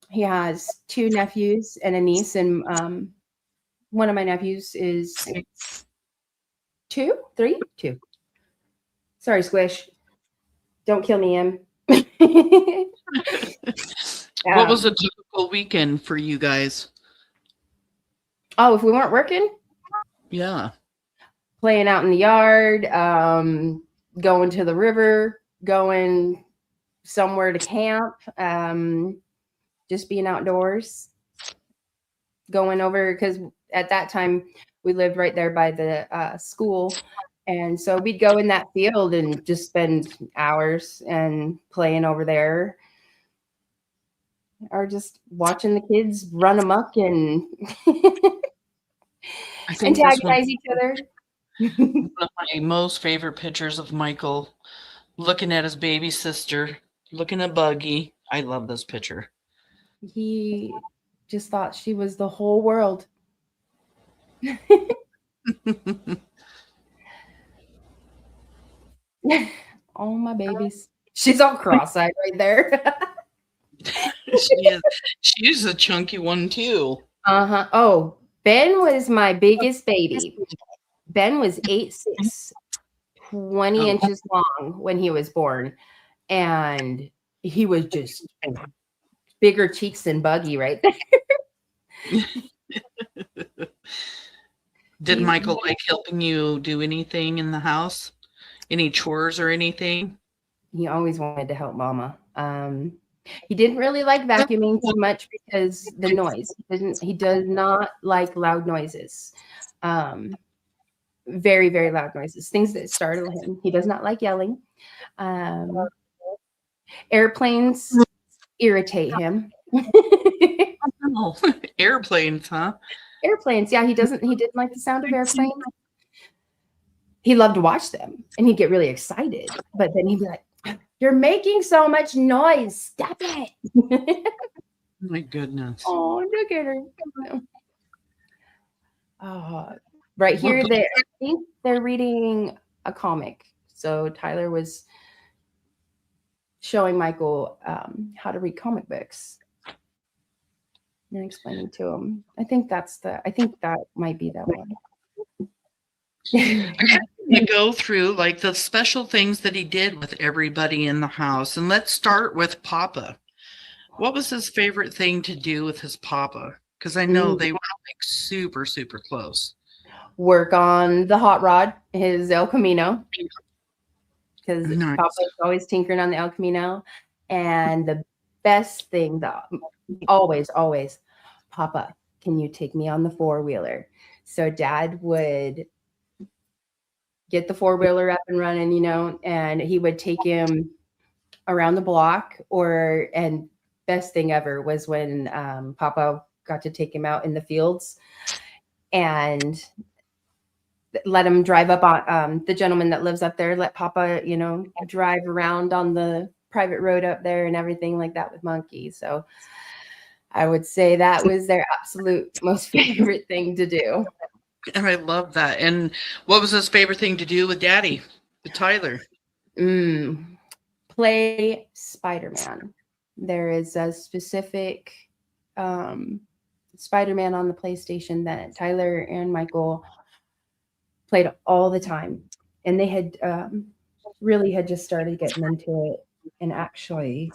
he has 2 nephews and a niece, and one of my nephews is 2. Sorry, Squish. Don't kill me, Em. What was a typical weekend for you guys? Oh, if we weren't working? Yeah. playing out in the yard, going to the river, going somewhere to camp, just being outdoors, going over, because at that time we lived right there by the school. And so we'd go in that field and just spend hours and playing over there, or just watching the kids run amok and antagonize each other. One of my most favorite pictures of Michael looking at his baby sister, looking at Buggy. I love this picture. He just thought she was the whole world. Oh, my babies. She's all cross-eyed right there. She's a chunky one too. Uh-huh. Oh, Ben was my biggest baby. Ben was 8'6", 20 inches long when he was born. And he was just bigger cheeks than Buggy right there. Did Michael like helping you do anything in the house? Any chores or anything? He always wanted to help Mama. He didn't really like vacuuming too much because the noise. He does not like loud noises. Very, very loud noises. Things that startle him. He does not like yelling. Airplanes irritate him. Oh, airplanes, huh? Airplanes. Yeah, he didn't like the sound of airplanes. He loved to watch them and he'd get really excited. But then he'd be like, "You're making so much noise. Stop it." My goodness. Oh, look at her. Right here, I think they're reading a comic. So Tyler was showing Michael how to read comic books and explaining to him. I think that might be that one. To go through like the special things that he did with everybody in the house. And let's start with Papa. What was his favorite thing to do with his Papa? Because I know they were like super, super close. Work on the hot rod, his El Camino. Because Nice. Papa was always tinkering on the El Camino. And the best thing, always, "Papa, can you take me on the four-wheeler?" So Dad would get the four-wheeler up and running, and he would take him around the block. And best thing ever was when Papa got to take him out in the fields and let him drive up on the gentleman that lives up there, let Papa, drive around on the private road up there and everything like that with Monkey. So I would say that was their absolute most favorite thing to do. And I love that. And what was his favorite thing to do with Daddy, with Tyler? Play Spider-Man. There is a specific Spider-Man on the PlayStation that Tyler and Michael played all the time. And they had really had just started getting into it. And actually,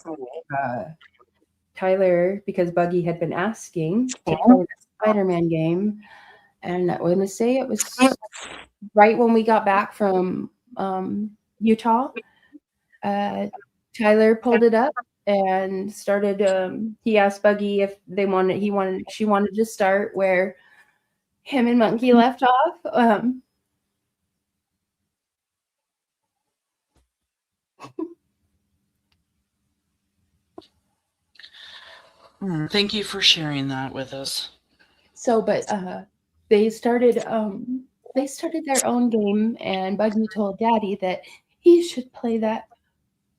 Tyler, because Buggy had been asking to play the Spider-Man game, and I want to say it was right when we got back from Utah. Tyler pulled it up and started. He asked Buggy if she wanted to start where him and Monkey left off. Thank you for sharing that with us. So, but they started their own game, and Buggy told Daddy that he should play that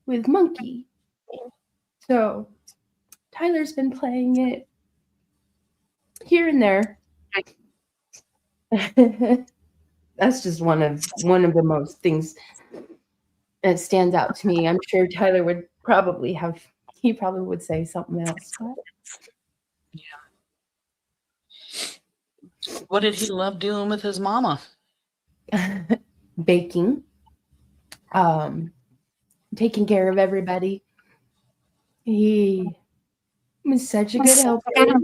with Monkey. So Tyler's been playing it here and there. That's just one of the most things that stands out to me. I'm sure Tyler would probably would say something else. But. Yeah. What did he love doing with his mama? Baking, taking care of everybody. He was such a good helper.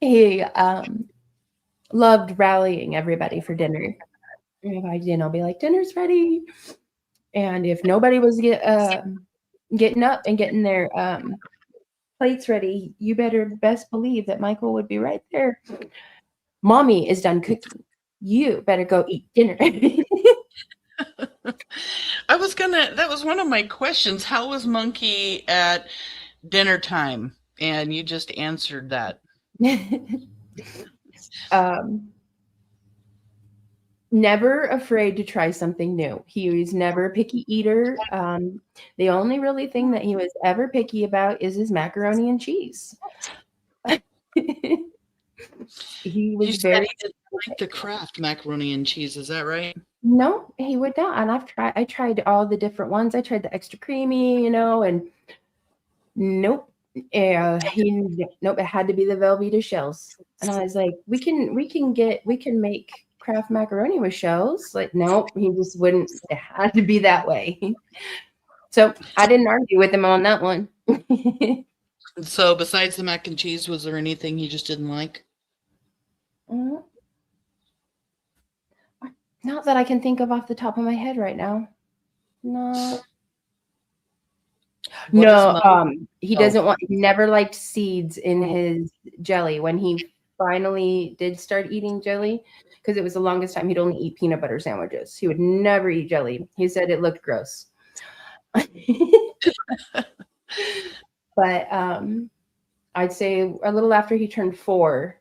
He loved rallying everybody for dinner. If I, be like, dinner's ready. And if nobody was getting up and getting their plates ready, you better best believe that Michael would be right there. Mommy is done cooking. You better go eat dinner. That was one of my questions. How was Monkey at dinner time? And you just answered that. Never afraid to try something new. He was never a picky eater. The only really thing that he was ever picky about is his macaroni and cheese. He was very. He didn't like the Kraft macaroni and cheese. Is that right? No, he would not. And I tried all the different ones. I tried the extra creamy, and nope. Nope. It had to be the Velveeta shells. And I was like, we can make Kraft macaroni with shells. Like, nope, he just wouldn't. It had to be that way. So I didn't argue with him on that one. So besides the mac and cheese, was there anything he just didn't like? Not that I can think of off the top of my head right now. No. He doesn't he never liked seeds in his jelly. When he finally did start eating jelly, because it was the longest time he'd only eat peanut butter sandwiches. He would never eat jelly. He said it looked gross. But I'd say a little after he turned 4,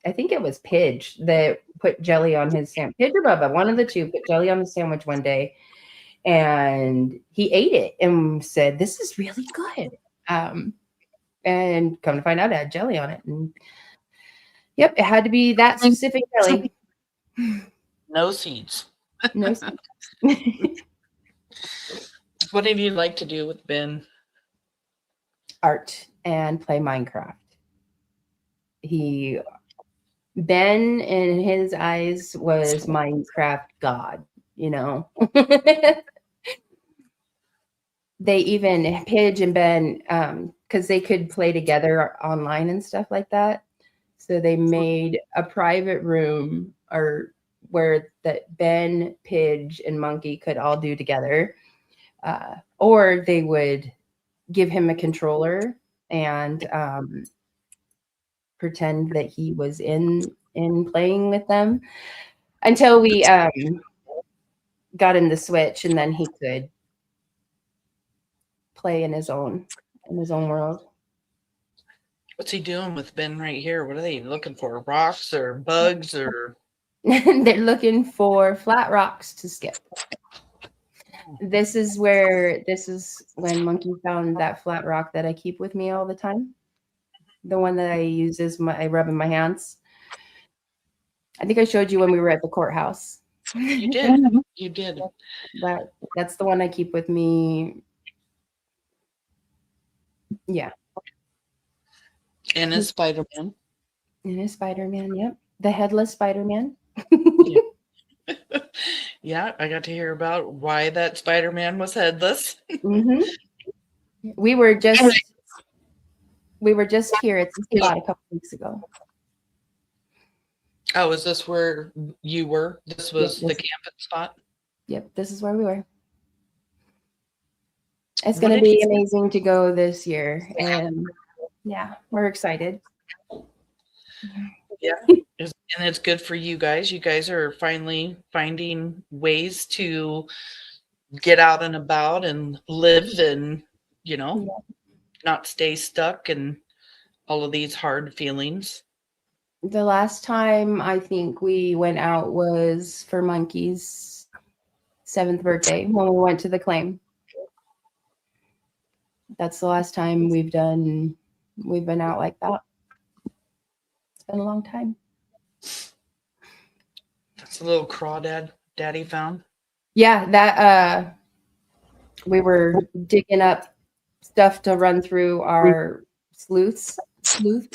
I think it was Pidge that put jelly on his sandwich. Pidge or Bubba, one of the two, put jelly on the sandwich one day. And he ate it and said, "This is really good." And come to find out, it had jelly on it. And yep, it had to be that specific jelly. No seeds. No seeds. What did you like to do with Ben? Art and play Minecraft. Ben in his eyes was Minecraft God, They even, Pidge and Ben, because they could play together online and stuff like that. So they made a private room where that Ben, Pidge, and Monkey could all do together. Or they would give him a controller and pretend that he was in playing with them until we got him the Switch, and then he could play in his own world. What's he doing with Ben right here? What are they looking for? Rocks or bugs or? They're looking for flat rocks to skip. This is when Monkey found that flat rock that I keep with me all the time. The one that I use I rub in my hands. I think I showed you when we were at the courthouse. You did. You did. That's the one I keep with me. Yeah. And his Spider-Man. And his Spider-Man, yep. The headless Spider-Man. Yeah, I got to hear about why that Spider-Man was headless. Mm-hmm. We were just here at the spot a couple weeks ago. Oh, is this where you were? This was the camping spot? Yep, this is where we were. It's going to be amazing to go this year. And yeah, we're excited. Yeah, and it's good for you guys. You guys are finally finding ways to get out and about and live and, not stay stuck and all of these hard feelings. The last time I think we went out was for Monkey's 7th birthday when we went to the claim. That's the last time we've been out like that. It's been a long time. That's a little crawdad Daddy found. Yeah, that we were digging up stuff to run through our sleuth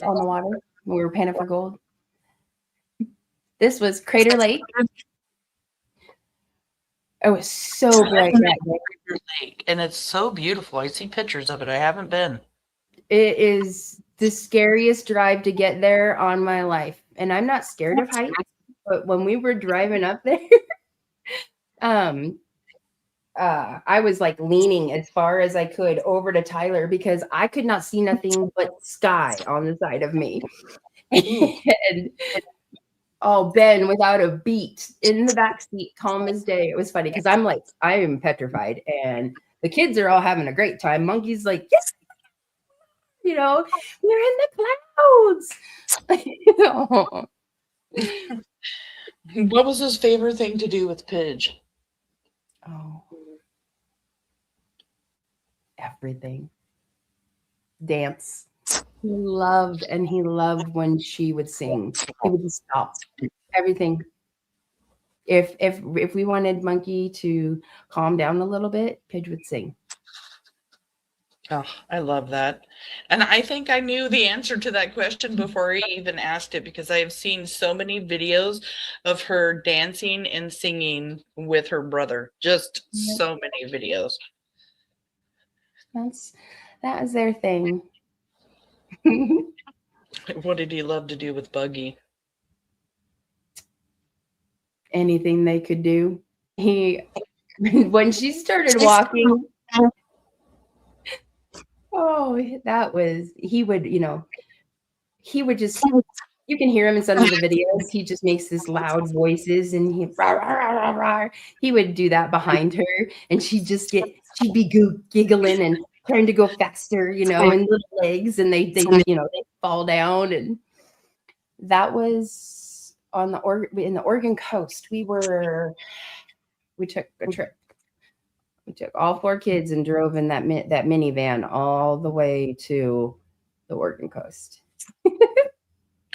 on the water. We were panning for gold. This was Crater Lake. It was so bright that day. Crater Lake, and it's so beautiful. I see pictures of it. I haven't been. It is the scariest drive to get there on my life. and I'm not scared of heights, but when we were driving up there, I was like leaning as far as I could over to Tyler because I could not see nothing but sky on the side of me. And Ben without a beat in the back seat, calm as day. It was funny because I'm like, I am petrified, and the kids are all having a great time. Monkey's like, yes, we're in the clouds. What was his favorite thing to do with Pidge? Oh, everything. Dance. He loved when she would sing. He would just stop everything. If we wanted Monkey to calm down a little bit, Pidge would sing. Oh, I love that. And I think I knew the answer to that question before he even asked it, because I have seen so many videos of her dancing and singing with her brother. Just so many videos. That was their thing. What did he love to do with Buggy? Anything they could do. When she started walking, he would just, you can hear him in some of the videos. He just makes this loud voices, and he would do that behind her, and she'd be giggling and trying to go faster, and little legs, and they fall down. And that was in the Oregon coast. We took a trip. We took all 4 kids and drove in that minivan all the way to the Oregon coast.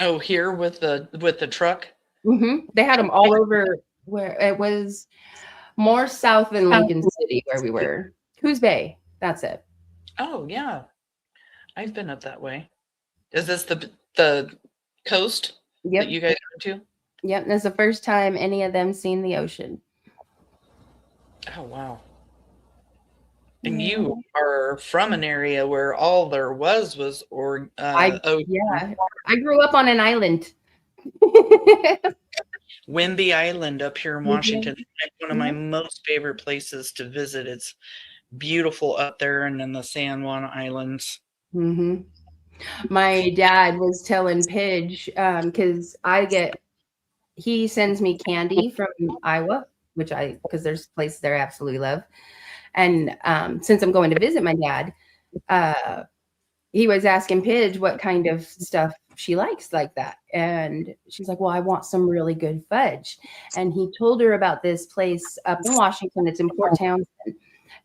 Oh, here with the truck? Mm-hmm. They had them all over. Where it was more south than Lincoln City, where we were. Coos Bay. That's it. Oh yeah, I've been up that way. Is this the coast that you guys went to? Yep, that's the first time any of them seen the ocean. Oh wow. And you are from an area where all there was ocean. I grew up on an island. Windy Island up here in Washington. It's one of my most favorite places to visit. It's beautiful up there and in the San Juan Islands. Mm-hmm. My dad was telling Pidge, because he sends me candy from Iowa, because there's places there I absolutely love. And since I'm going to visit my dad, he was asking Pidge what kind of stuff she likes like that. And she's like, well, I want some really good fudge. And he told her about this place up in Washington. It's in Port Townsend.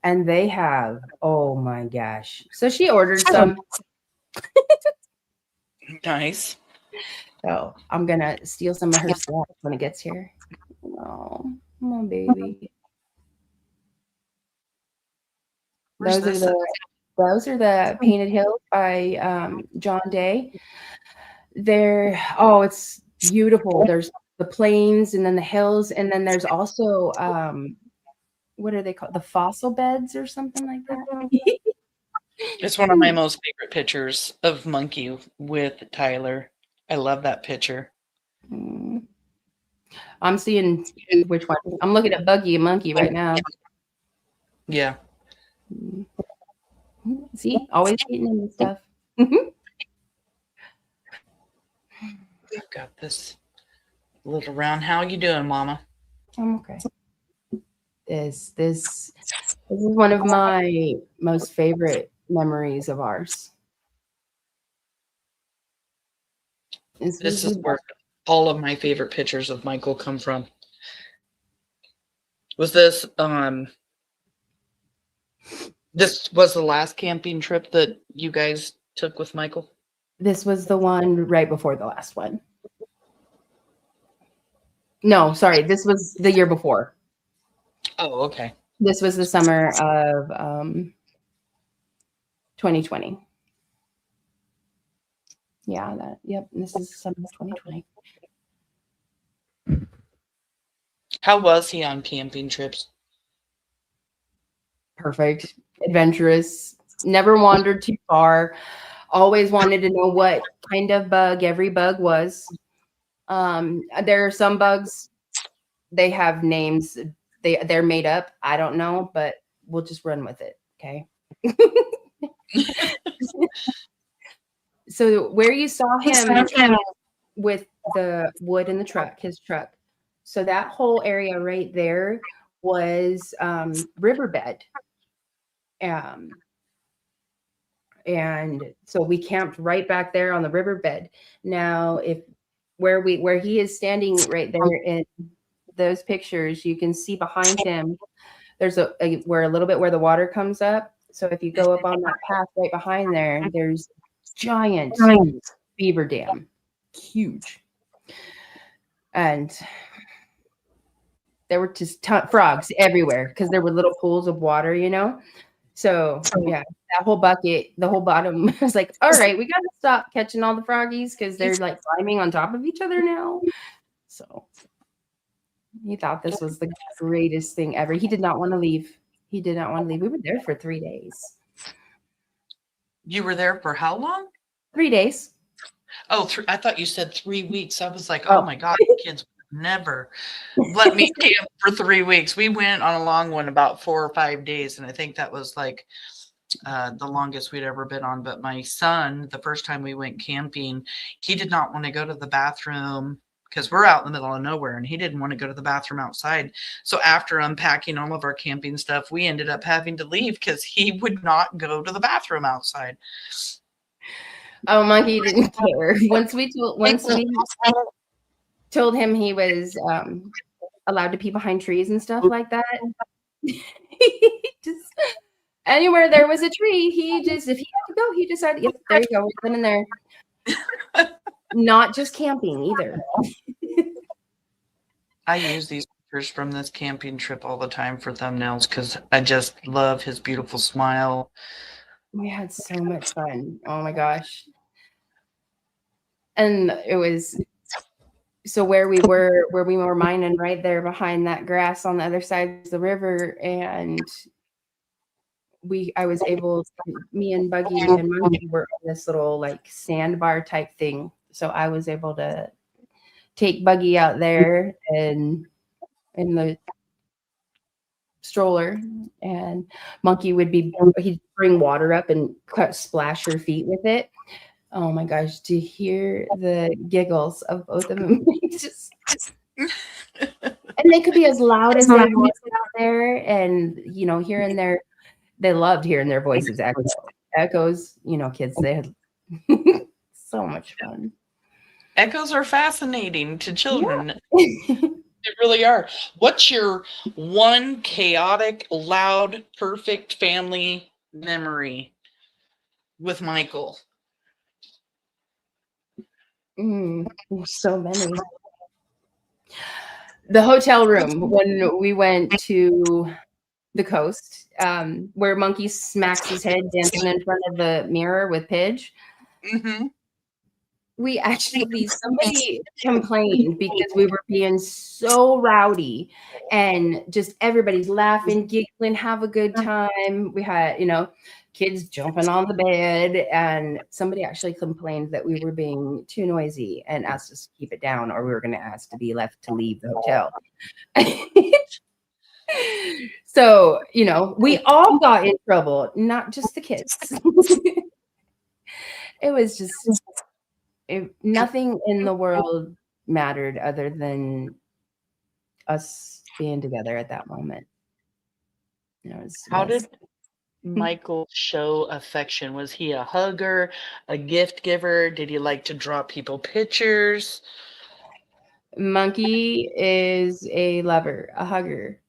And they have, oh my gosh. So she ordered some. Nice. So I'm going to steal some of her stuff when it gets here. Oh, my baby. Those are the Painted Hills by John Day. It's beautiful. There's the plains and then the hills, and then there's also what are they called? The fossil beds or something like that. It's one of my most favorite pictures of Monkey with Tyler. I love that picture. I'm seeing which one. I'm looking at Buggy and Monkey right now. Yeah. See, always eating and stuff. I've got this little round. How you doing, Mama? I'm okay. This is one of my most favorite memories of ours. This is where all of my favorite pictures of Michael come from. Was this this was the last camping trip that you guys took with Michael? This was the one right before the last one. No, sorry. This was the year before. Oh, okay. This was the summer of 2020. Yeah, this is the summer of 2020. How was he on camping trips? Perfect. Adventurous. Never wandered too far. Always wanted to know what kind of bug every bug was. There are some bugs, they have names, they're made up. I don't know, but we'll just run with it. Okay. So where you saw him with the wood in the truck, his truck. So that whole area right there was riverbed. And so we camped right back there on the riverbed. Now, where he is standing right there in those pictures, you can see behind him, there's where a little bit where the water comes up. So if you go up on that path right behind there, there's giant beaver dam, huge. And there were just frogs everywhere because there were little pools of water, you know? So yeah, that whole bucket, the whole bottom was like, all right, we got to stop catching all the froggies because they're like climbing on top of each other now. So he thought this was the greatest thing ever. He did not want to leave. He did not want to leave. We were there for 3 days. You were there for how long? 3 days. Oh, I thought you said 3 weeks. I was like, oh my God, the kids would never let me camp for 3 weeks. We went on a long one, about 4 or 5 days. And I think that was like the longest we'd ever been on. But my son, the first time we went camping, he did not want to go to the bathroom because we're out in the middle of nowhere and he didn't want to go to the bathroom outside. So after unpacking all of our camping stuff, we ended up having to leave because he would not go to the bathroom outside. Oh, Monkey didn't care. Once we told him he was allowed to pee behind trees and stuff like that, just anywhere there was a tree, if he had to go, he decided, yep, there you go, we're going in there. Not just camping either. I use these pictures from this camping trip all the time for thumbnails because I just love his beautiful smile. We had so much fun. Oh my gosh. And it was so where we were mining right there behind that grass on the other side of the river, and I was able to, me and Buggy and Monkey were on this little like sandbar type thing. So I was able to take Buggy out there and in the stroller, and Monkey he'd bring water up and splash her feet with it. Oh my gosh, to hear the giggles of both of them. And they could be as loud as they wanted out there, and they loved hearing their voices echoes. Kids, they had so much fun. Echoes are fascinating to children. Yeah. They really are. What's your one chaotic, loud, perfect family memory with Michael? So many. The hotel room when we went to the coast, where Monkey smacks his head dancing in front of the mirror with Pidge. Mm-hmm. Somebody complained because we were being so rowdy and just everybody's laughing, giggling, have a good time. We had, kids jumping on the bed, and somebody actually complained that we were being too noisy and asked us to keep it down, or we were going to ask to be left to leave the hotel. So, we all got in trouble, not just the kids. It was just... nothing in the world mattered other than us being together at that moment. How did Michael show affection? Was he a hugger, a gift giver? Did he like to draw people pictures? Monkey is a lover, a hugger.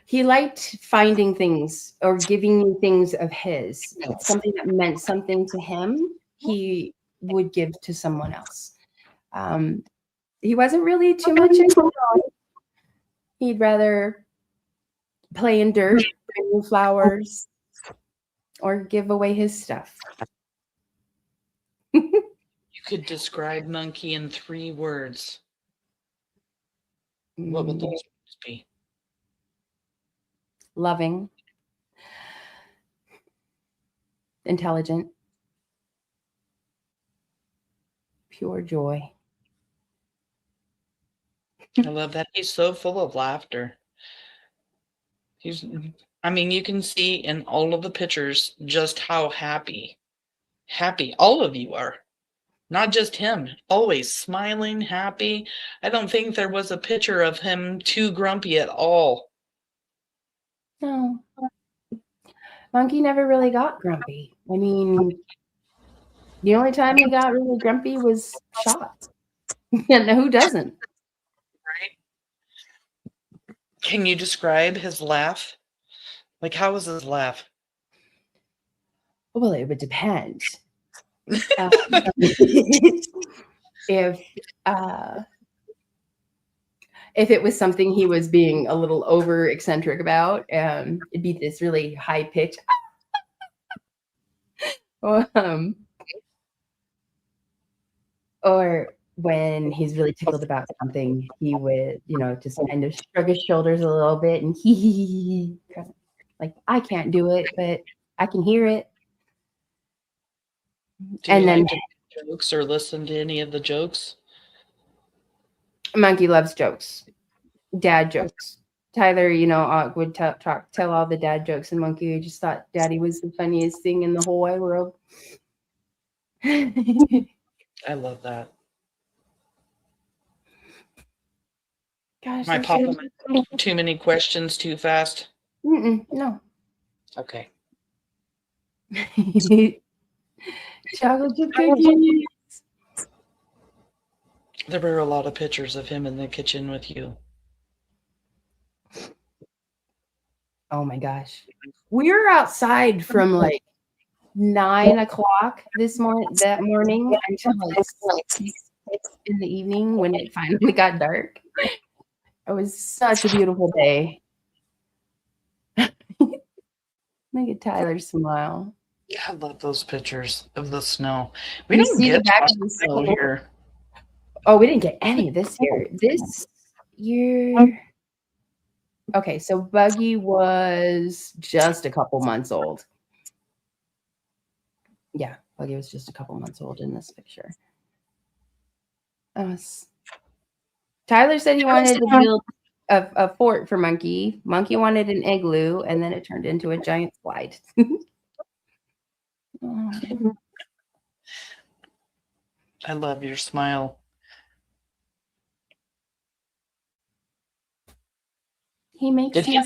He liked finding things or giving you things of his, something that meant something to him. He would give to someone else. He wasn't really too much into it. He'd rather play in dirt, bring you flowers, or give away his stuff. You could describe Monkey in 3 words. What would those words be? Loving, intelligent, pure joy. I love that. He's so full of laughter. I mean, you can see in all of the pictures just how happy all of you are. Not just him, always smiling, happy. I don't think there was a picture of him too grumpy at all. No. Monkey never really got grumpy. I mean, the only time he got really grumpy was shot. And who doesn't? Right? Can you describe his laugh? Like, how was his laugh? Well, it would depend. If it was something he was being a little over eccentric about, it'd be this really high pitch. Or when he's really tickled about something, he would, just kind of shrug his shoulders a little bit and he like, I can't do it, but I can hear it. Do you like to do jokes or listen to any of the jokes? Monkey loves jokes, dad jokes. Tyler, would tell all the dad jokes, and Monkey just thought Daddy was the funniest thing in the whole wide world. I love that. Gosh, Am I popping too many questions too fast? No. Okay. Chocolate chip cookies. There were a lot of pictures of him in the kitchen with you. Oh my gosh. We were outside from like 9 o'clock that morning until like 6 in the evening when it finally got dark. It was such a beautiful day. Make a Tyler smile. Yeah, I love those pictures of the snow. We didn't see get the back of the snow here. Oh, we didn't get any this year. This year. Okay, so Buggy was just a couple months old. Yeah, Buggy was just a couple months old in this picture. Tyler said he wanted to build a fort for Monkey. Monkey wanted an igloo, and then it turned into a giant slide. I love your smile. Did he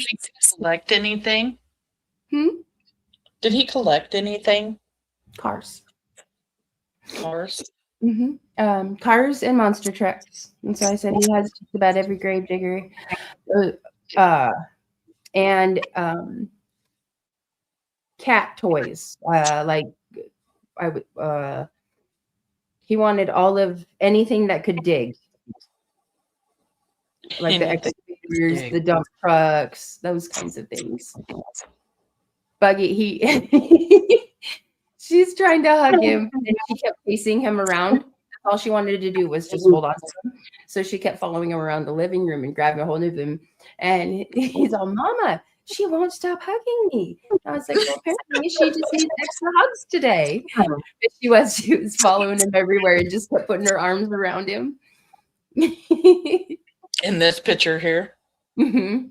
collect anything? Did he collect anything? Cars. Cars? Mm-hmm. Cars and monster trucks. And so I said he has just about every grave digger. And cat toys. He wanted all of anything that could dig. Like the excavators, the dump trucks, those kinds of things. Buggy, she's trying to hug him, and she kept chasing him around. All she wanted to do was just hold on to him. So she kept following him around the living room and grabbing a hold of him. And he's all, Mama, she won't stop hugging me. I was like, well, apparently she just needs extra hugs today. But she was following him everywhere and just kept putting her arms around him. In this picture here. Mm-hmm.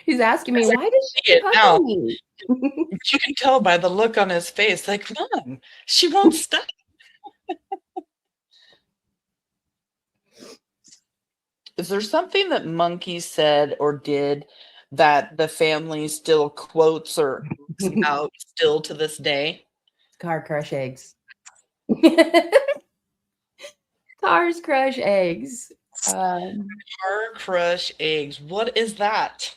He's asking me, why did she hug me? You can tell by the look on his face, like, Mom, she won't stop. Is there something that Monkey said or did that the family still quotes or out still to this day? Car crush eggs. Cars crush eggs. Car crush eggs. What is that?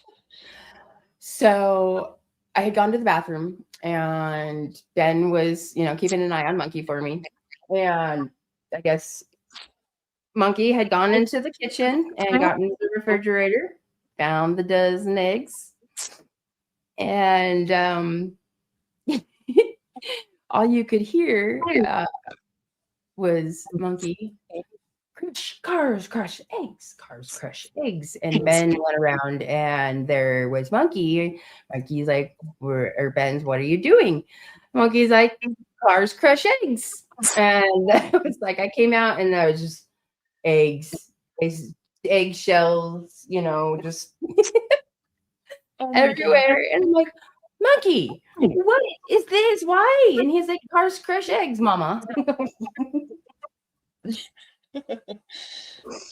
So I had gone to the bathroom and Ben was, keeping an eye on Monkey for me. And I guess Monkey had gone into the kitchen and gotten into the refrigerator, found the dozen eggs. And all you could hear was Monkey, cars crush eggs, cars crush eggs. And Ben went around and there was Monkey. Monkey's like, or Ben's, what are you doing? Monkey's like, cars crush eggs. And I was like, I came out and I was just eggshells, just everywhere. And I'm like, Monkey, what is this? Why? And he's like, cars crush eggs, mama.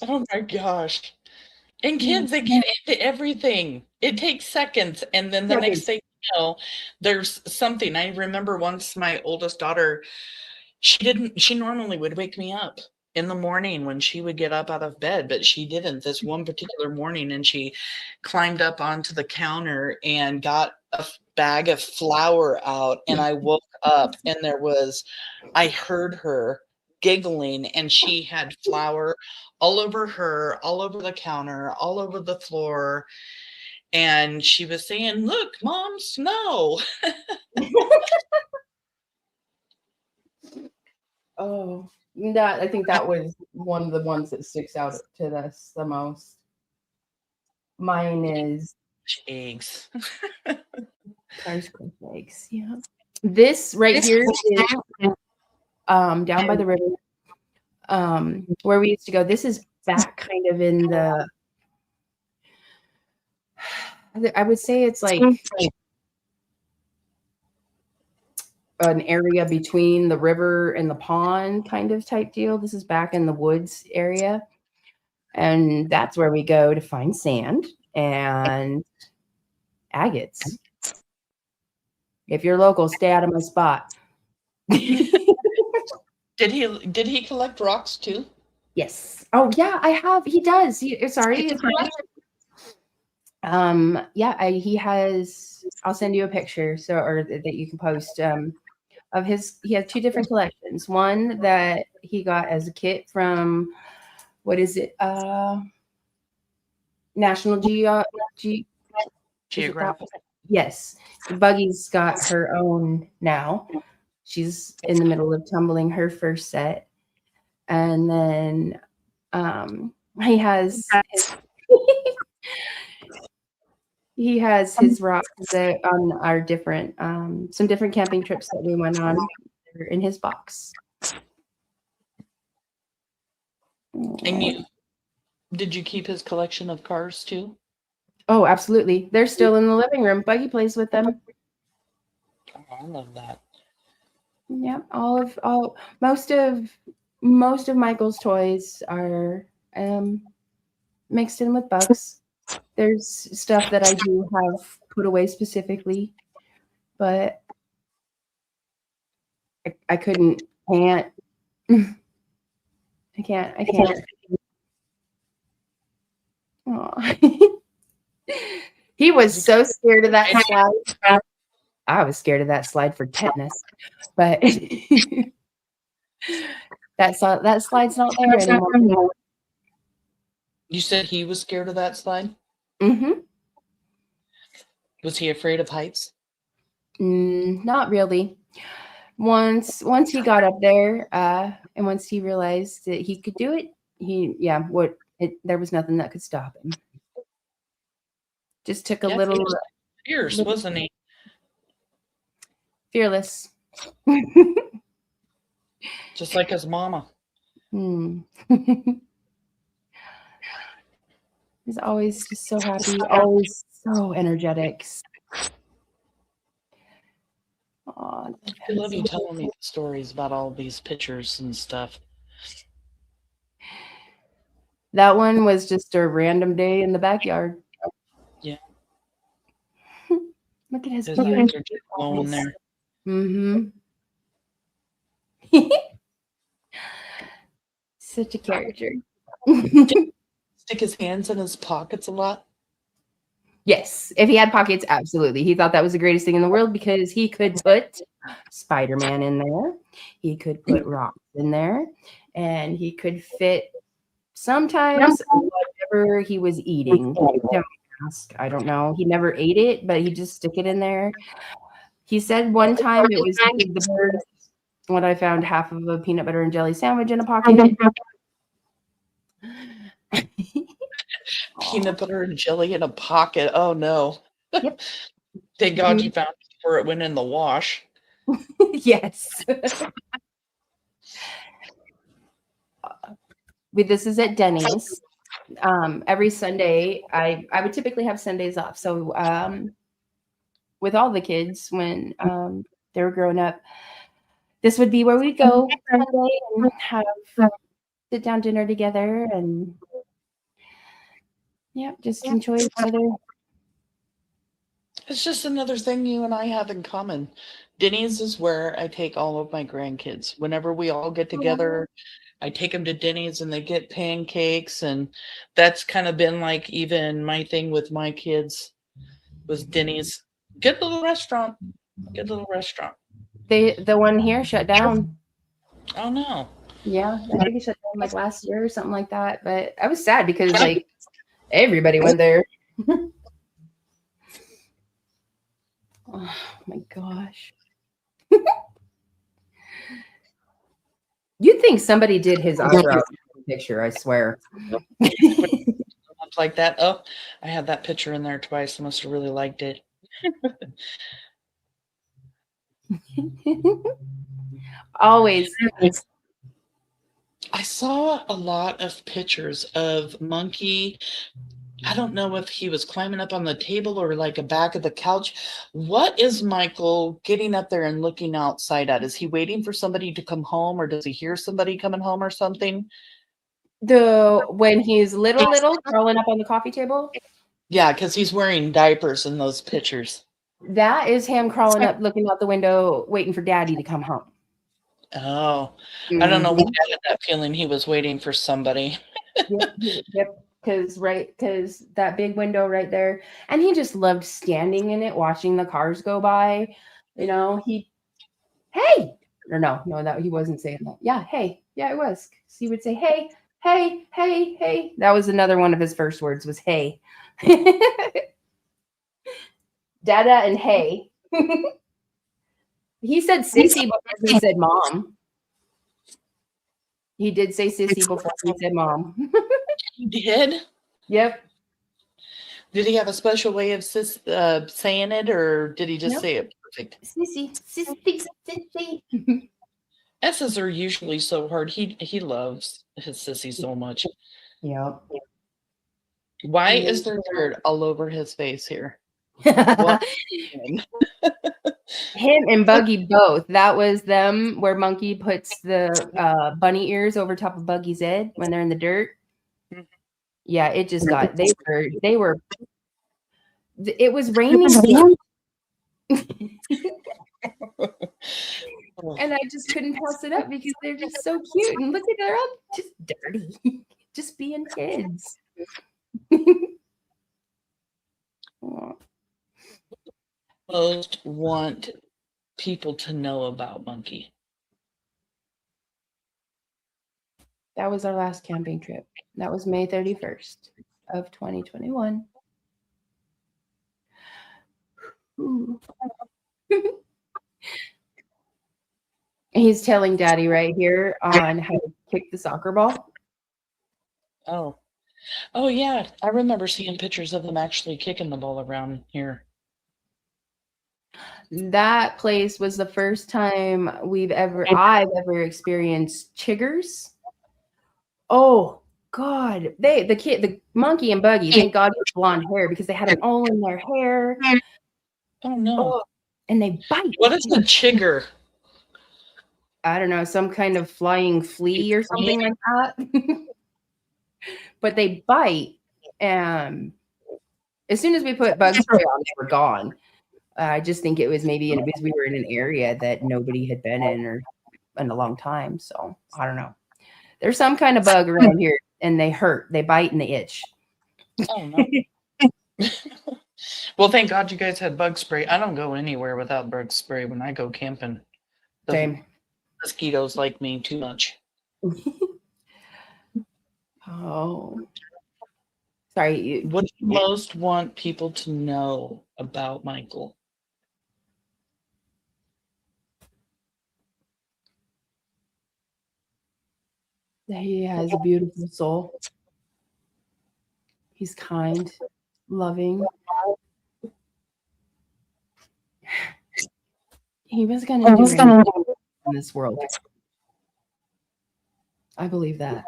Oh my gosh. And kids, they get into everything. It takes seconds. And then the next thing you know, there's something. I remember once my oldest daughter, she normally would wake me up in the morning when she would get up out of bed, but she didn't this one particular morning. And she climbed up onto the counter and got a bag of flour out. And I woke up and I heard her giggling, and she had flour all over her, all over the counter, all over the floor. And she was saying, "Look, Mom, snow." Oh, I think that was one of the ones that sticks out to us the most. Mine is eggs. Cars crush eggs. Yeah. This right here is down by the river, where we used to go. This is back kind of in the, I would say it's like an area between the river and the pond kind of type deal. This is back in the woods area. And that's where we go to find sand and agates. If you're local, stay out of my spot. Did he collect rocks too? Yes. Oh yeah, I have. He does. Sorry. Yeah, he has. I'll send you a picture or that you can post of his. He has two different collections. One that he got as a kit from, what is it? National Geographic. Yes. Buggy's got her own now. She's in the middle of tumbling her first set. And then he has his rocks on our different some different camping trips that we went on in his box. And did you keep his collection of cars too? Oh, absolutely. They're still in the living room. Buggy plays with them. Oh, I love that. Yeah, most of Michael's toys are mixed in with Bugs. There's stuff that I do have put away specifically, but I can't. He was so scared of that slide. I was scared of that slide for tetanus, but that slide's not there anymore. You said he was scared of that slide? Mm-hmm. Was he afraid of heights? Not really. Once he got up there, and once he realized that he could do it, there was nothing that could stop him. Just took a little. He was fierce, wasn't he? Fearless. Just like his mama. He's always just so happy, always so energetic. I love you telling me the stories about all these pictures and stuff. That one was just a random day in the backyard. Yeah. Look at his eyes are just glowing there. Mm-hmm. Such a character. Stick his hands in his pockets a lot? Yes. If he had pockets, absolutely. He thought that was the greatest thing in the world because he could put Spider-Man in there. He could put rocks in there. And he could fit sometimes whatever he was eating. Don't ask. I don't know. He never ate it, but he'd just stick it in there. He said one time it was the bird when I found half of a peanut butter and jelly sandwich in a pocket. Peanut butter and jelly in a pocket. Oh no. Yep. Thank God you found it before it went in the wash. Yes. This is at Denny's. Every Sunday, I would typically have Sundays off. So with all the kids when they were growing up, this would be where we go Sunday and have sit down dinner together and just enjoy each other. It's just another thing you and I have in common. Denny's is where I take all of my grandkids. Whenever we all get together, I take them to Denny's and they get pancakes. And that's kind of been like even my thing with my kids was Denny's. Good little restaurant. Good little restaurant. The one here shut down. Oh, no. Yeah, I think it shut down like last year or something like that. But I was sad because like everybody went there. Oh my gosh. You'd think somebody did his eyebrows picture, I swear. Like that. Oh, I had that picture in there twice. I must have really liked it. Always. I saw a lot of pictures of Monkey. I don't know if he was climbing up on the table or like a back of the couch. What is Michael getting up there and looking outside at? Is he waiting for somebody to come home, or does he hear somebody coming home or something? When he's little crawling up on the coffee table? Yeah, because he's wearing diapers in those pictures. That is him crawling up, looking out the window, waiting for daddy to come home. Oh, I don't know why I had that feeling he was waiting for somebody. Yep. Because that big window right there, and he just loved standing in it, watching the cars go by. You know, he wasn't saying that. Yeah, hey, yeah, it was. He would say, hey, hey, hey, hey. That was another one of his first words was hey. Dada and hey. He said sissy before he said mom. He did say sissy before he said mom. He did? Yep. Did he have a special way of saying it, or did he just say it perfect? Sissy, sissy, sissy. S's are usually so hard. He loves his sissy so much. Yep. Why is there dirt all over his face here? Him and Buggy both. That was them where Monkey puts the bunny ears over top of Buggy's head when they're in the dirt. Yeah, it just got it was raining. And I just couldn't pass it up because they're just so cute. And look at they're all just dirty. Just being kids. Most want people to know about Monkey? That was our last camping trip. That was May 31st of 2021. He's telling Daddy right here on how to kick the soccer ball. Oh yeah. I remember seeing pictures of them actually kicking the ball around here. That place was the first time I've ever experienced chiggers. Oh God, the Monkey and Buggy, thank God for blonde hair because they had it all in their hair. Oh no. And they bite. What is a chigger? I don't know, some kind of flying flea or something like that. But they bite. And as soon as we put bug spray on, they were gone. I just think it was maybe because we were in an area that nobody had been in a long time. So I don't know. There's some kind of bug around here and they hurt. They bite and they itch. Oh no. Well, thank God you guys had bug spray. I don't go anywhere without bug spray when I go camping. Same. Mosquitoes like me too much. Oh. Sorry. What do you most want people to know about Michael? He has a beautiful soul. He's kind, loving. He was going to do anything in this world. I believe that.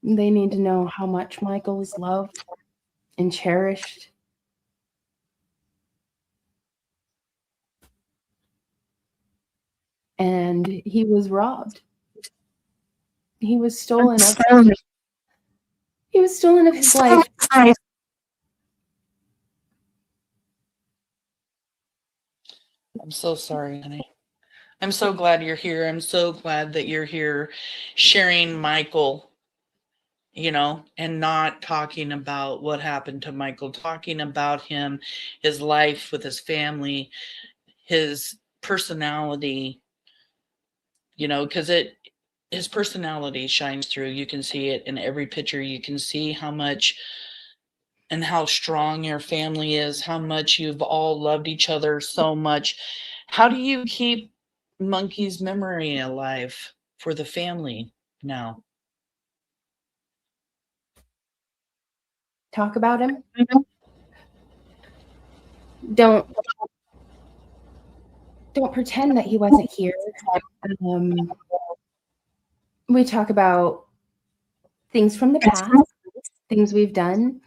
They need to know how much Michael was loved and cherished. And he was robbed. He was stolen of his life. I'm so sorry, honey. I'm so glad you're here. I'm so glad that you're here sharing Michael, you know, and not talking about what happened to Michael, talking about him, his life with his family, his personality, you know, because his personality shines through. You can see it in every picture. You can see how much and how strong your family is, how much you've all loved each other so much. How do you keep Monkey's memory alive for the family now? Talk about him. Don't pretend that he wasn't here. We talk about things from the past, things we've done.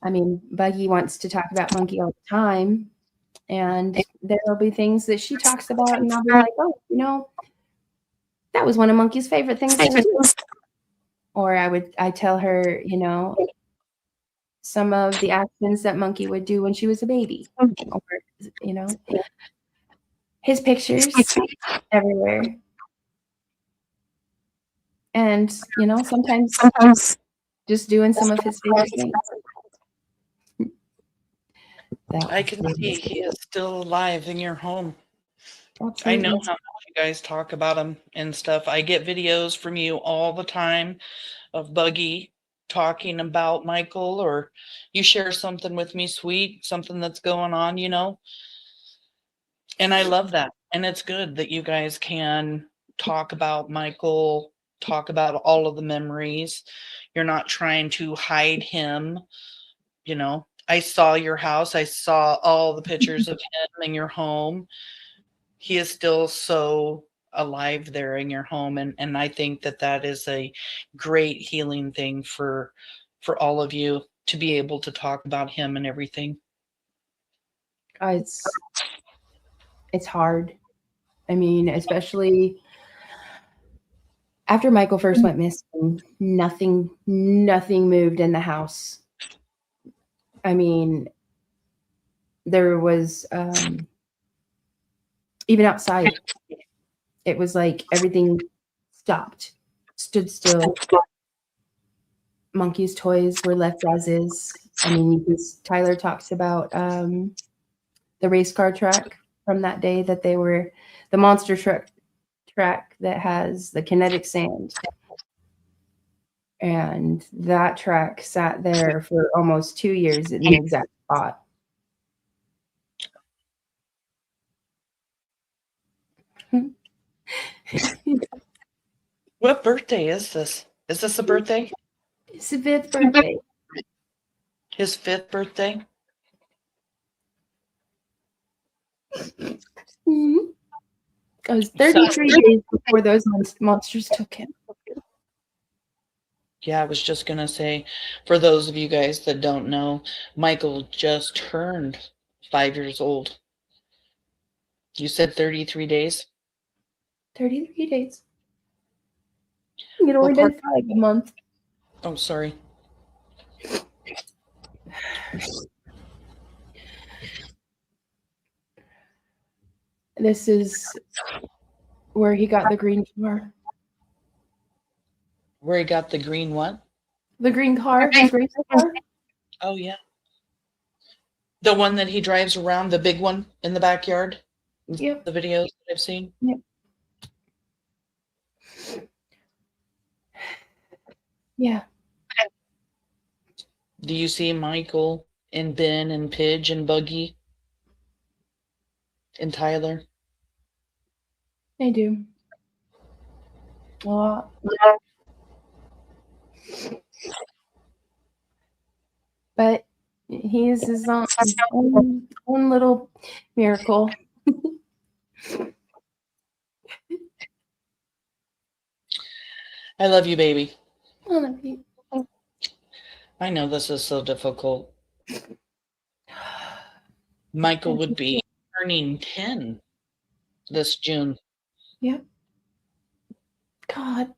I mean, Buggy wants to talk about Monkey all the time, and there'll be things that she talks about, and I'll be like, oh, you know, that was one of Monkey's favorite things to do. Or I tell her, you know, some of the actions that Monkey would do when she was a baby, or, you know, his pictures everywhere. And, you know, sometimes just doing some of his favorite things. I can see he is still alive in your home. Absolutely. I know how much you guys talk about him and stuff. I get videos from you all the time of Buggy talking about Michael, or you share something with me sweet, something that's going on, you know. And I love that. And it's good that you guys can talk about Michael, talk about all of the memories. You're not trying to hide him, you know. I saw your house. I saw all the pictures of him in your home. He is still so alive there in your home. And I think that that is a great healing thing for all of you to be able to talk about him and everything. It's hard. I mean, especially after Michael first went missing, nothing moved in the house. I mean, there was, even outside, it was like everything stopped, stood still. Monkey's toys were left as is. I mean, Tyler talks about the race car track from that day, that they were the monster truck track that has the kinetic sand. And that track sat there for almost 2 years in the exact spot. What birthday is this? Is this a birthday? It's his 5th birthday. His 5th birthday? Mm-hmm. It was 33 days before those monsters took him. Yeah, I was just going to say, for those of you guys that don't know, Michael just turned 5 years old. You said 33 days? 33 days. It only been 5 a month. Oh, sorry. This is where he got the green car. Where he got the green what? The green car, his race car. Oh, yeah. The one that he drives around, the big one in the backyard? Yep. The videos that I've seen? Yep. Yeah. Do you see Michael and Ben and Pidge and Buggy and Tyler? I do. A lot. But he is his own little miracle. I love you, baby. I know this is so difficult. Michael would be turning 10 this June. Yep. God.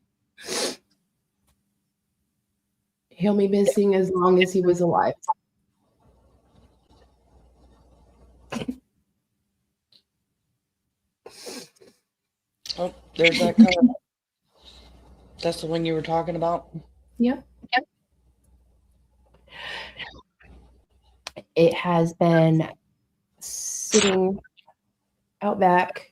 He'll be missing as long as he was alive. Oh, there's that color. That's the one you were talking about? Yep. It has been sitting out back.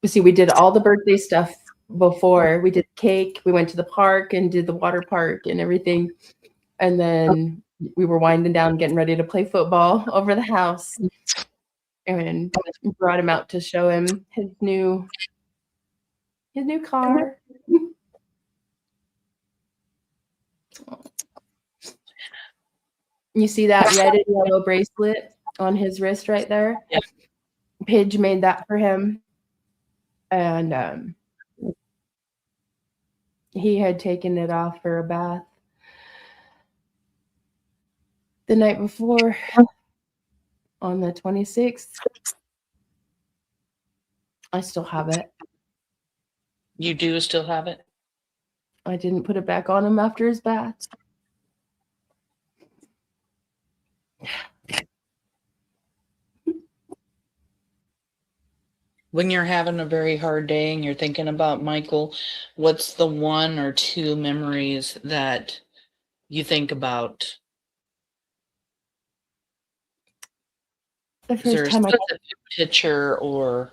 See, we did all the birthday stuff before. We did cake. We went to the park and did the water park and everything. And then we were winding down, getting ready to play football over the house. And brought him out to show him his new car. You see that red and yellow bracelet on his wrist right there? Yeah. Paige made that for him. And he had taken it off for a bath the night before on the 26th. I still have it. You do still have it? I didn't put it back on him after his bath. When you're having a very hard day and you're thinking about Michael, what's the one or two memories that you think about? The Is there first a time specific picture or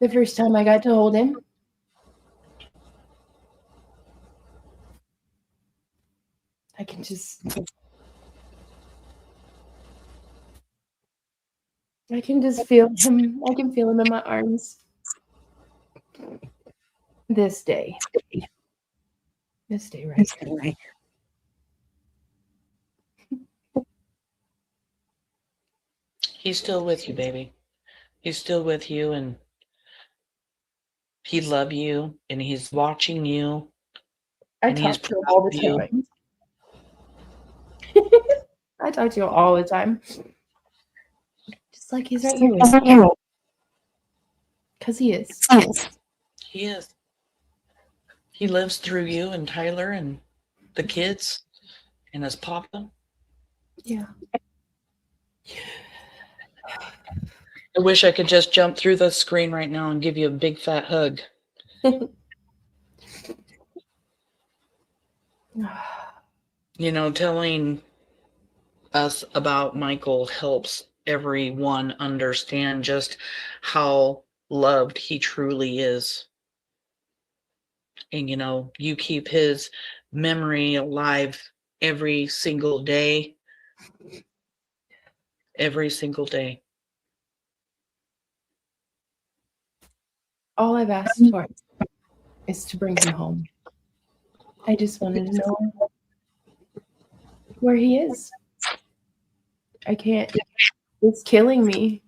the first time I got to hold him. I can just feel him. I can feel him in my arms. This day right here. he's still with you, baby? He's still with you and he loves you and he's watching you. I and talk he's to him all the proud of time. I talk to him all the time. Just like he's right here with me. Because he is. He is. He lives through you and Tyler and the kids and his papa. Yeah. I wish I could just jump through the screen right now and give you a big fat hug. You know, telling us about Michael helps everyone understand just how loved he truly is. And, you know, you keep his memory alive every single day. Every single day. All I've asked for is to bring him home. I just wanted to know where he is. I can't. It's killing me.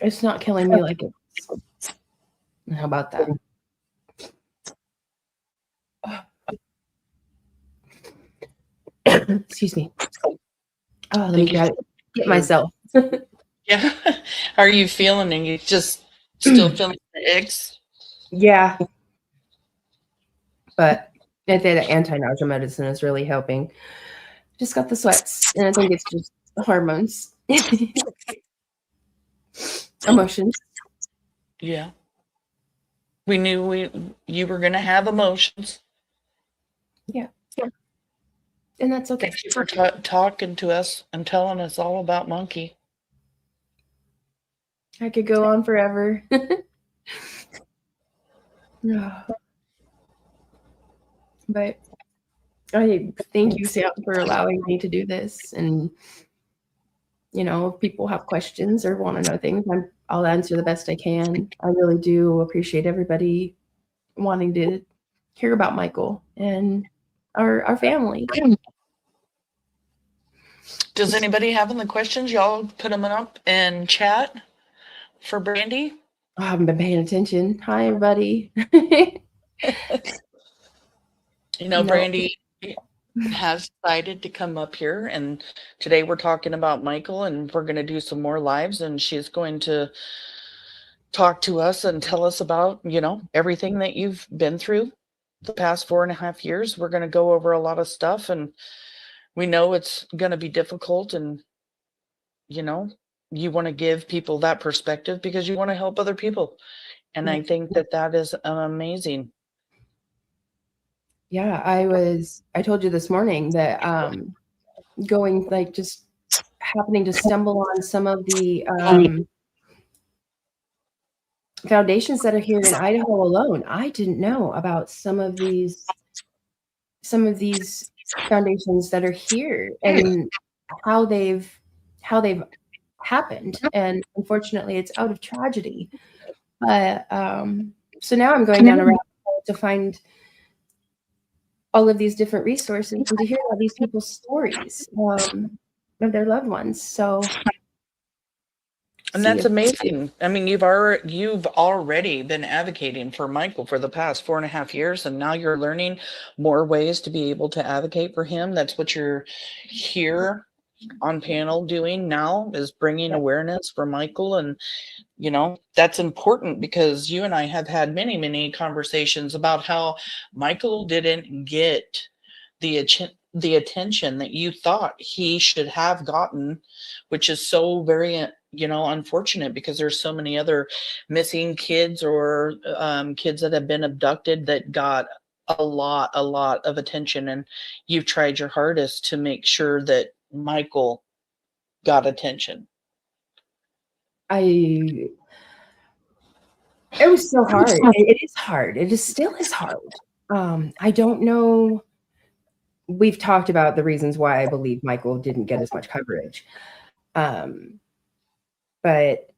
It's not killing me like it was. How about that? Excuse me. Oh, let me get myself. Yeah. How are you feeling? And you just still feeling the icks? Yeah. But I think the anti-nausea medicine is really helping. Just got the sweats, and I think it's just hormones. Emotions. Yeah. We knew you were going to have emotions. Yeah. And that's okay. Thank you for talking to us and telling us all about Monkey. I could go on forever. But I thank you, Sam, for allowing me to do this. And, you know, if people have questions or want to know things, I'll answer the best I can. I really do appreciate everybody wanting to hear about Michael and our family. Does anybody have any questions? Y'all put them up in chat for Brandi. I haven't been paying attention. Hi, everybody. Brandi has decided to come up here, and today we're talking about Michael, and we're going to do some more lives, and she's going to talk to us and tell us about, everything that you've been through the past 4.5 years. We're going to go over a lot of stuff, and we know it's going to be difficult, and, you want to give people that perspective because you want to help other people. And I think that is amazing. Yeah, I told you this morning that going, like, just happening to stumble on some of the foundations that are here in Idaho alone. I didn't know about some of these foundations that are here and how they've happened. And unfortunately, it's out of tragedy. But so now I'm going down a rabbit hole to find all of these different resources and to hear all these people's stories of their loved ones. So, and that's amazing. I mean, you've already been advocating for Michael for the past 4.5 years, and now you're learning more ways to be able to advocate for him. That's what you're here on panel doing now, is bringing awareness for Michael. And that's important because you and I have had many, many conversations about how Michael didn't get the attention that you thought he should have gotten, which is so very, unfortunate, because there's so many other missing kids or kids that have been abducted that got a lot of attention. And you've tried your hardest to make sure that Michael got attention. It was so hard. It is hard. It still is hard. I don't know. We've talked about the reasons why I believe Michael didn't get as much coverage. But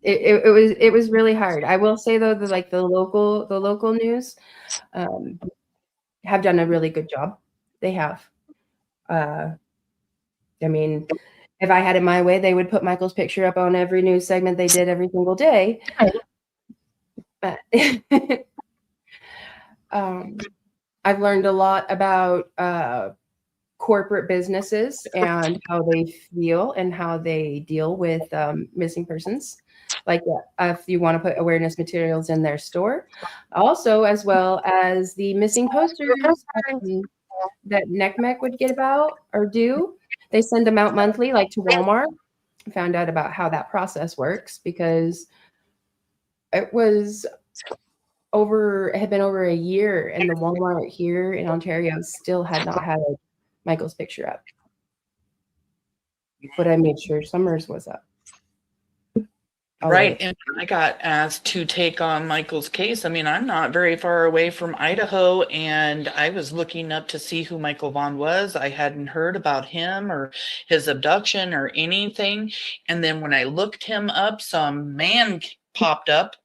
it was really hard. I will say though that the local news have done a really good job. They have. I mean, if I had it my way, they would put Michael's picture up on every news segment they did every single day. But I've learned a lot about corporate businesses and how they feel and how they deal with missing persons. Like if you want to put awareness materials in their store, also as well as the missing posters that NCMEC would get about or do. They send them out monthly, like to Walmart. I found out about how that process works because it had been over a year, and the Walmart here in Ontario still had not had Michael's picture up. But I made sure Summers was up. Right. And I got asked to take on Michael's case. I mean, I'm not very far away from Idaho, and I was looking up to see who Michael Vaughan was. I hadn't heard about him or his abduction or anything. And then when I looked him up, some man popped up.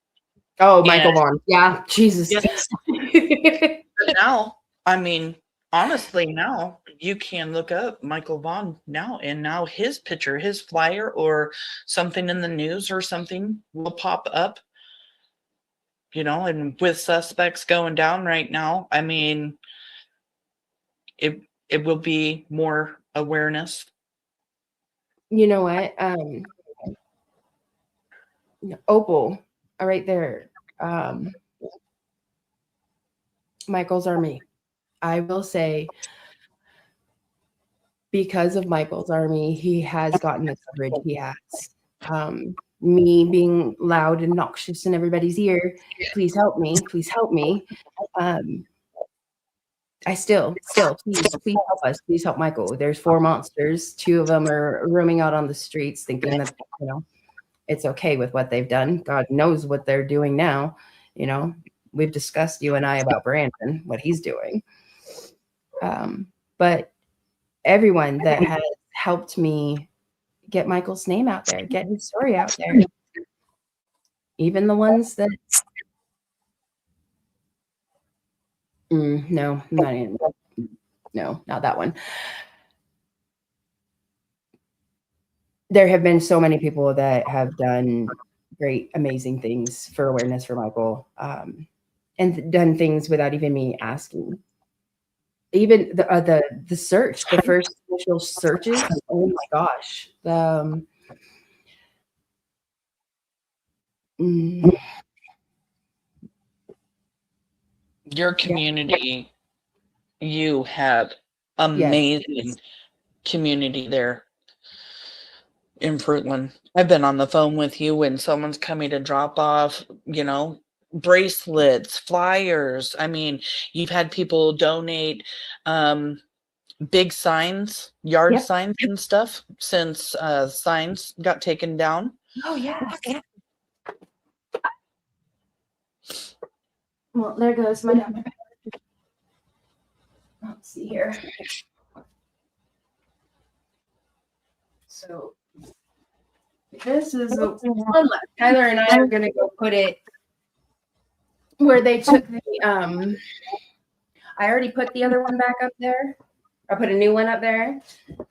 Oh, Michael Vaughan. Yeah, Jesus. Yes. But now, I mean, honestly, now you can look up Michael Vaughan now, and now his picture, his flyer, or something in the news or something will pop up, and with suspects going down right now, I mean, it will be more awareness. You know what? Opal, right there. Michael's Army. I will say, because of Michael's Army, he has gotten the coverage he has. Me being loud and noxious in everybody's ear, please help me, please help me. I still, please help us, please help Michael. There's 4 monsters. 2 of them are roaming out on the streets thinking that, it's okay with what they've done. God knows what they're doing now. We've discussed, you and I, about Brandon, what he's doing. But everyone that has helped me get Michael's name out there, get his story out there, even the ones that No, not in. No, not that one. There have been so many people that have done great, amazing things for awareness for Michael, and done things without even me asking. Even the search, the first initial searches. Oh my gosh. Your community, you have Yes. amazing community there in Fruitland. I've been on the phone with you when someone's coming to drop off, bracelets, flyers. I mean, you've had people donate big signs, yard Yep. signs and stuff since signs got taken down. Oh yeah. Well, there goes my number. Let's see here. So this is one left. Tyler and I are gonna go put it where they took the I already put the other one back up there. I put a new one up there,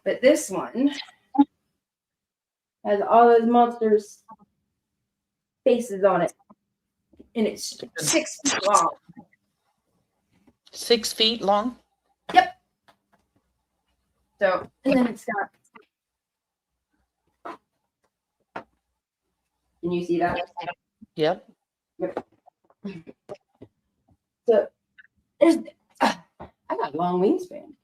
but this one has all those monsters' faces on it, and it's 6 feet long. 6 feet long? Yep. So, and then it's got. Can you see that? Yep. So, there's. I got a long wingspan.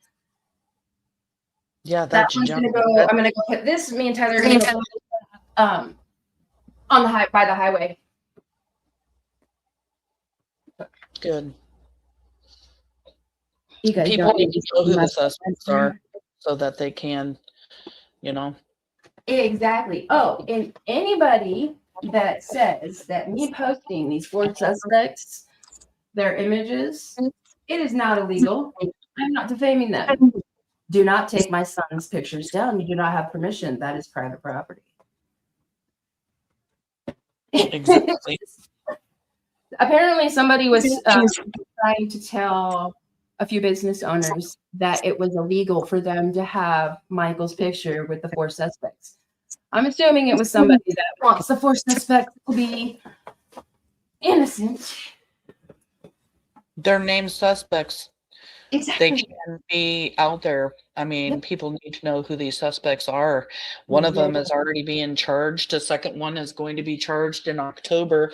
Yeah, That one's gonna go. I'm gonna go put this. Me and Tyler are gonna go on the by the highway. Good. You guys People don't need to know who the suspects are so that they can, Exactly. Oh, and anybody that says that me posting these 4 suspects, their images, it is not illegal. I'm not defaming them. Do not take my son's pictures down. You do not have permission. That is private property. Exactly. Apparently, somebody was trying to tell a few business owners that it was illegal for them to have Michael's picture with the 4 suspects. I'm assuming it was somebody that wants the 4 suspects to be innocent. They're named suspects. Exactly. They can be out there. I mean, people need to know who these suspects are. One of them is already being charged. The second one is going to be charged in October.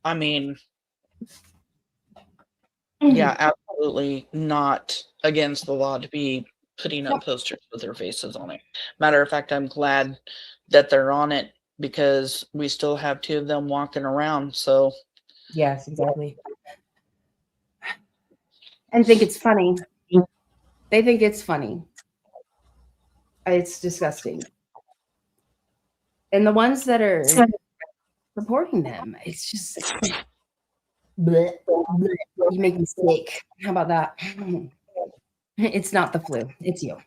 I mean, yeah, absolutely not against the law to be putting up posters with their faces on it. Matter of fact, I'm glad that they're on it because we still have 2 of them walking around. So, yes, exactly. And think it's funny. They think it's funny. It's disgusting. And the ones that are supporting them, it's just bleh, bleh. You make me sick. How about that? It's not the flu. It's you.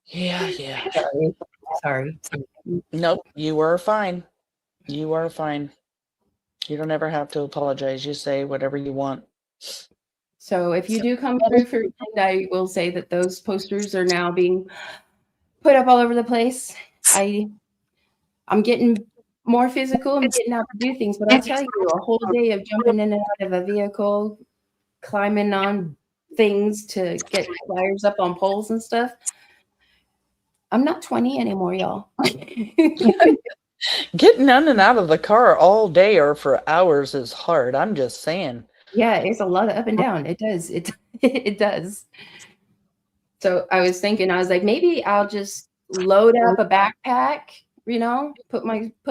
Yeah. Sorry. Nope, you are fine. You are fine. You don't ever have to apologize. You say whatever you want. So if you do come through for Fruitland, I will say that those posters are now being put up all over the place. I'm getting more physical. I'm getting out to do things, but I'll tell you, a whole day of jumping in and out of a vehicle, climbing on things to get flyers up on poles and stuff. I'm not 20 anymore, y'all. Getting in and out of the car all day or for hours is hard. I'm just saying. Yeah, it's a lot of up and down. It does. It does. So I was thinking, I was like, maybe I'll just load up a backpack, put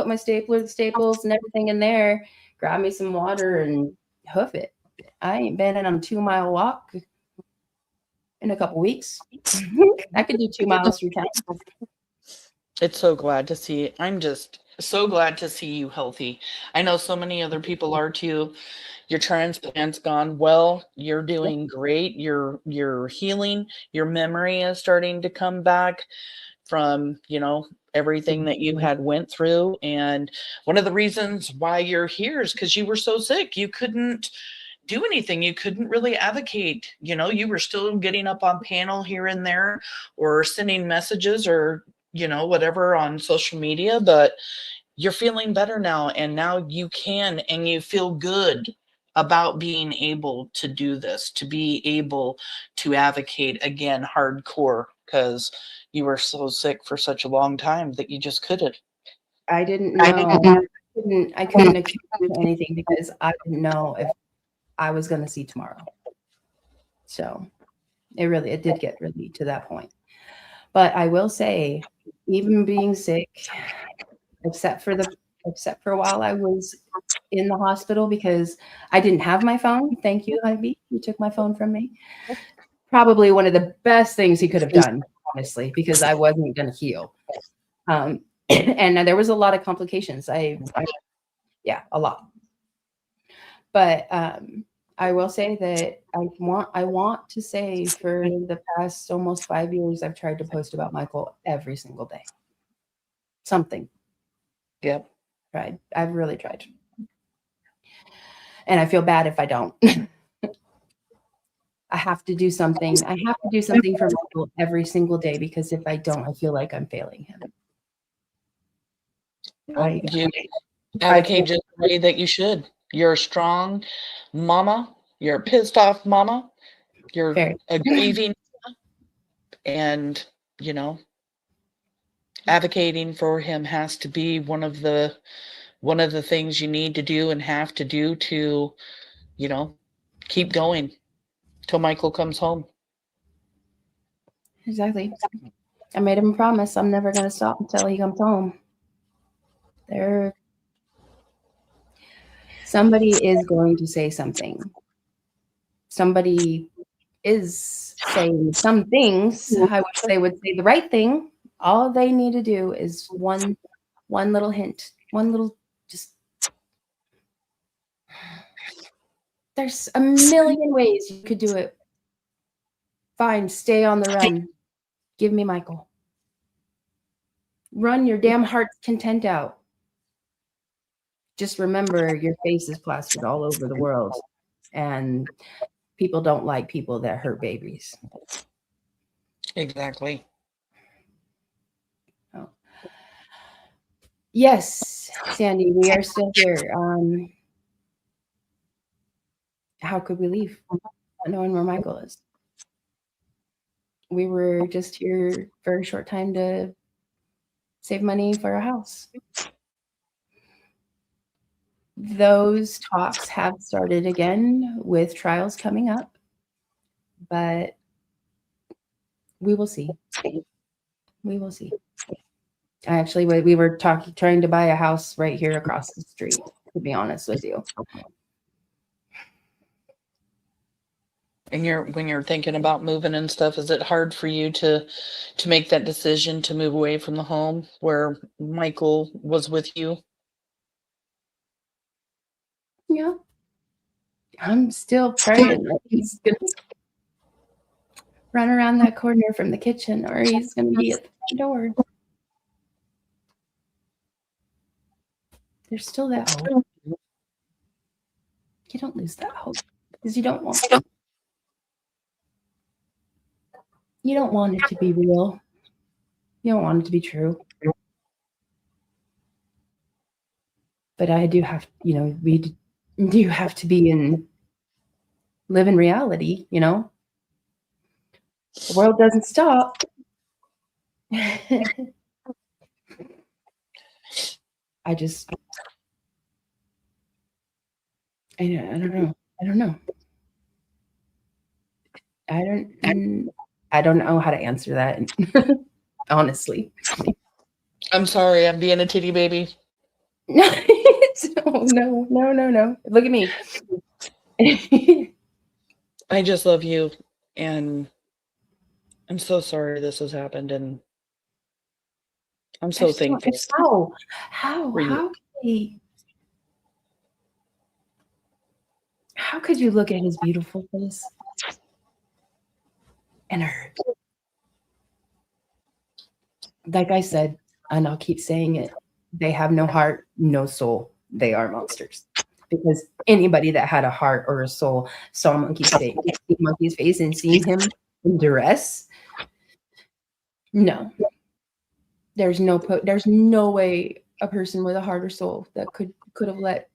my staples and everything in there, grab me some water and hoof it. I ain't been on a 2-mile walk in a couple weeks. I could do 2 miles through town. It's so glad to see. I'm just so glad to see you healthy. I know so many other people are too. Your transplant's gone well. You're doing great. You're healing. Your memory is starting to come back from, everything that you had went through. And one of the reasons why you're here is because you were so sick. You couldn't do anything. You couldn't really advocate. You know, you were still getting up on panel here and there or sending messages or, you know, whatever on social media, but you're feeling better now. And now you can, and you feel good about being able to do this, to be able to advocate again, hardcore, because you were so sick for such a long time that you just couldn't. I didn't know. I couldn't accuse him of anything because I didn't know if I was going to see tomorrow. So it did get really to that point. But I will say, even being sick, except for while I was in the hospital, because I didn't have my phone. Thank you, Ivy. You took my phone from me. Probably one of the best things he could have done, honestly, because I wasn't going to heal. And there was a lot of complications. Yeah, a lot. But I will say that I want to say for the past almost 5 years, I've tried to post about Michael every single day. Something. Yep. Tried. I've really tried. And I feel bad if I don't. I have to do something. I have to do something for Michael every single day, because if I don't, I feel like I'm failing him. You advocate just the way that you should. You're a strong mama. You're a pissed off mama. You're a grieving mama. And, you know, advocating for him has to be one of the things you need to do and have to do to, you know, keep going till Michael comes home. Exactly. I made him a promise I'm never going to stop until he comes home. Somebody is going to say something. Somebody is saying some things. I wish they would say the right thing. All they need to do is one little hint, one little just. There's a million ways you could do it. Fine, stay on the run. Give me Michael. Run your damn heart's content out. Just remember, your face is plastered all over the world, and people don't like people that hurt babies. Exactly. Oh. Yes, Sandy, we are still here. How could we leave not knowing where Michael is? We were just here for a short time to save money for a house. Those talks have started again with trials coming up, but we will see. We will see. Actually, we were trying to buy a house right here across the street, to be honest with you. And when you're thinking about moving and stuff, is it hard for you to make that decision to move away from the home where Michael was with you? Yeah. I'm still praying that he's going to run around that corner from the kitchen, or he's going to be at the front door. There's still that hope. You don't lose that hope because you don't want it. You don't want it to be real. You don't want it to be true. But I do have, we do have to live in reality, The world doesn't stop. I don't know. I don't know how to answer that, honestly. I'm sorry, I'm being a titty baby. No. Look at me. I just love you, and I'm so sorry this has happened, and I'm so thankful. How could you look at his beautiful face and hurt? Like I said, and I'll keep saying it, they have no heart, no soul. They are monsters. because anybody that had a heart or a soul saw Monkey's face and seen him in duress. No, there's no way a person with a heart or soul that could have let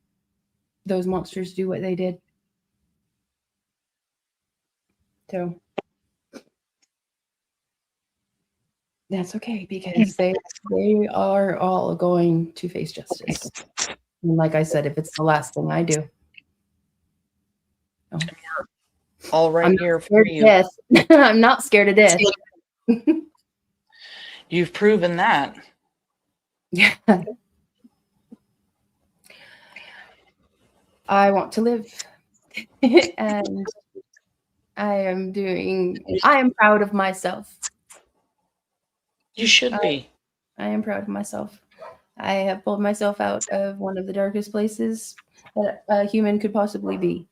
those monsters do what they did. So that's okay, because they are all going to face justice. And like I said, if it's the last thing I do, All right, I'm here for you. death. I'm not scared of death. You've proven that. Yeah. I want to live. And I am proud of myself. You should be. I am proud of myself. I have pulled myself out of one of the darkest places that a human could possibly be.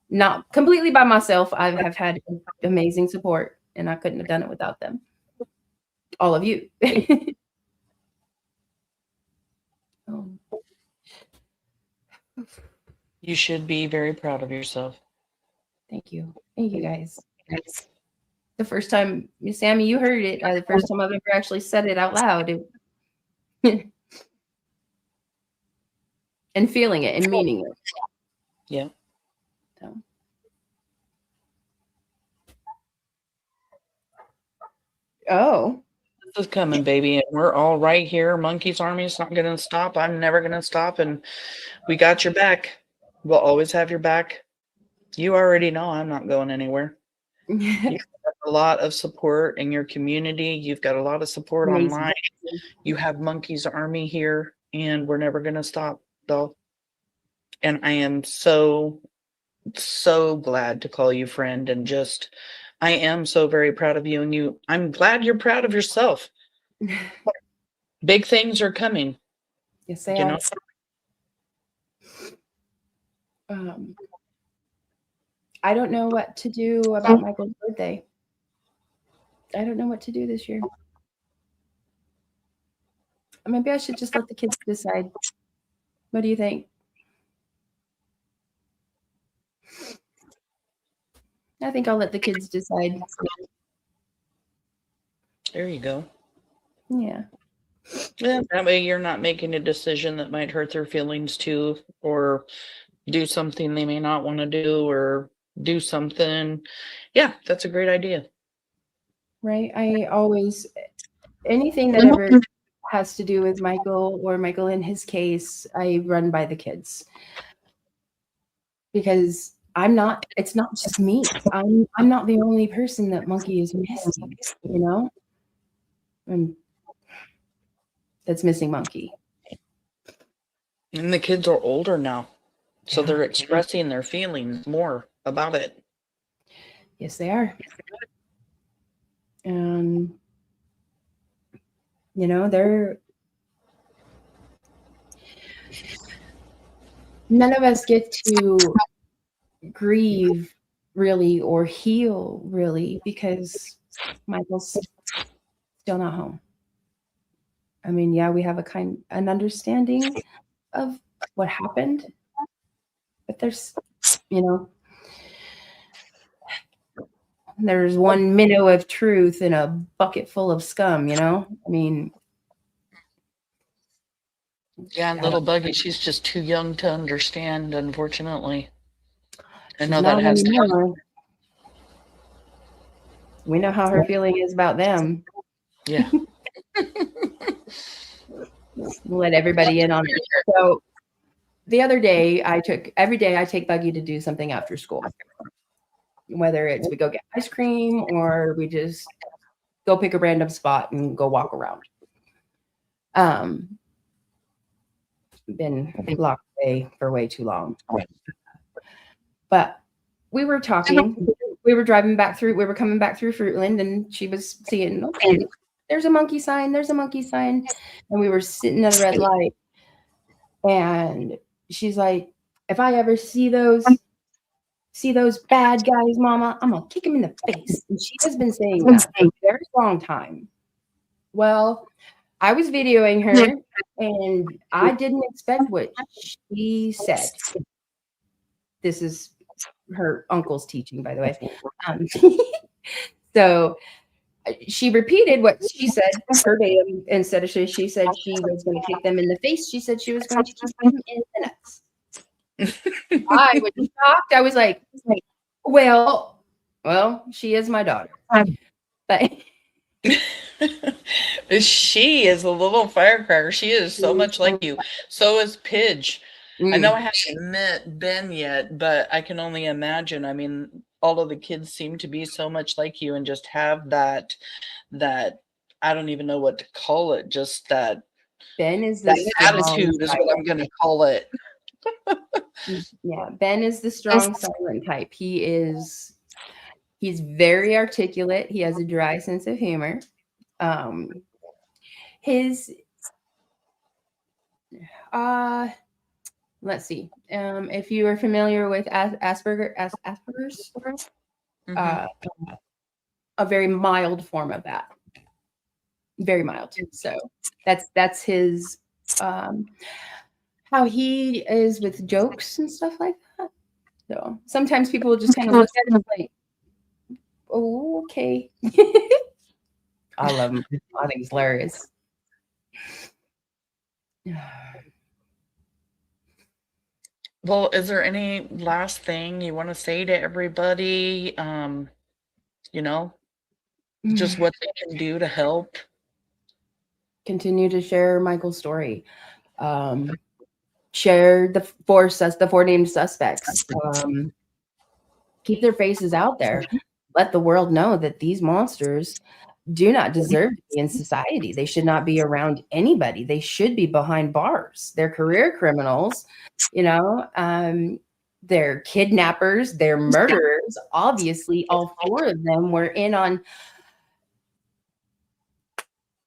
Not completely by myself. I have had amazing support, and I couldn't have done it without them. All of you. You should be very proud of yourself. Thank you. Thank you, guys. The first time, Sammy, you heard it. The first time I've ever actually said it out loud. And feeling it and meaning it. Yeah. So. Oh. This is coming, baby. And we're all right here. Monkey's Army is not going to stop. I'm never going to stop. And we got your back. We'll always have your back. You already know I'm not going anywhere. You've got a lot of support in your community. You've got a lot of support online. You have Monkey's Army here, and we're never going to stop, though. And I am so glad to call you friend, and just, I am so very proud of you. And I'm glad you're proud of yourself. Big things are coming. Yes, they are. I don't know what to do about Michael's birthday. I don't know what to do this year. Maybe I should just let the kids decide. What do you think? I think I'll let the kids decide. There you go. Yeah. Yeah, that way you're not making a decision that might hurt their feelings too, or do something they may not want to do, or do something. Yeah, that's a great idea. Right. Anything that ever has to do with Michael, or Michael in his case, I run by the kids. Because it's not just me. I'm not the only person that Monkey is missing, you know? And that's missing Monkey. And the kids are older now, so they're expressing their feelings more about it. Yes, they are. And, you know, none of us get to grieve really or heal really because Michael's still not home. I mean, yeah, we have an understanding of what happened, but there's, you know, there's one minnow of truth in a bucket full of scum, you know? I mean, yeah, little Buggy, she's just too young to understand, unfortunately. I know that has to come. We know how her feeling is about them. Yeah. We'll let everybody in on it. So the other day, every day I take Buggy to do something after school. Whether it's we go get ice cream or we just go pick a random spot and go walk around. Been locked away for way too long. But we were talking, we were coming back through Fruitland, and she was seeing, okay, there's a monkey sign. And we were sitting at a red light, and she's like, if I ever see those bad guys, Mama, I'm gonna kick them in the face. And she has been saying that for a very long time. Well, I was videoing her, and I didn't expect what she said. This is her uncle's teaching, by the way. So she repeated what she said verbatim. Instead of she said she was going to kick them in the face, she said she was going to kick them in the nuts. I was shocked. I was like, well, she is my daughter. But she is a little firecracker. She is so much like you. So is Pidge. I know I haven't met Ben yet, but I can only imagine. I mean, all of the kids seem to be so much like you and just have that I don't even know what to call it, just that Ben is that the attitude is what I'm going to call it. Yeah, Ben is the strong silent type. He's very articulate. He has a dry sense of humor. Let's see. If you are familiar with Asperger's, a very mild form of that. Very mild. So that's his how he is with jokes and stuff like that. So sometimes people will just kind of look at him like, oh, okay. I love him. I think he's hilarious. Well, is there any last thing you want to say to everybody? Just what they can do to help? Continue to share Michael's story. Share the four named suspects. Keep their faces out there. Let the world know that these monsters do not deserve to be in society. They should not be around anybody. They should be behind bars. They're career criminals, they're kidnappers, they're murderers. Obviously, all four of them were in on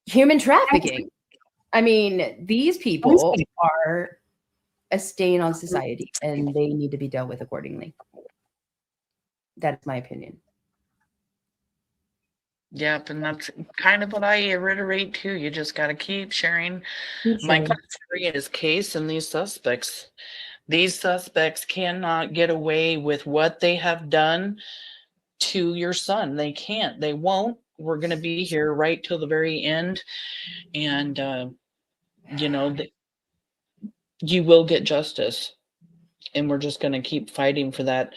human trafficking. I mean, these people are a stain on society, and they need to be dealt with accordingly. That's my opinion. Yep, and that's kind of what I reiterate too. You just got to keep sharing Michael's story and his case and these suspects. These suspects cannot get away with what they have done to your son. They can't. They won't. We're going to be here right till the very end. And, you will get justice. And we're just going to keep fighting for that.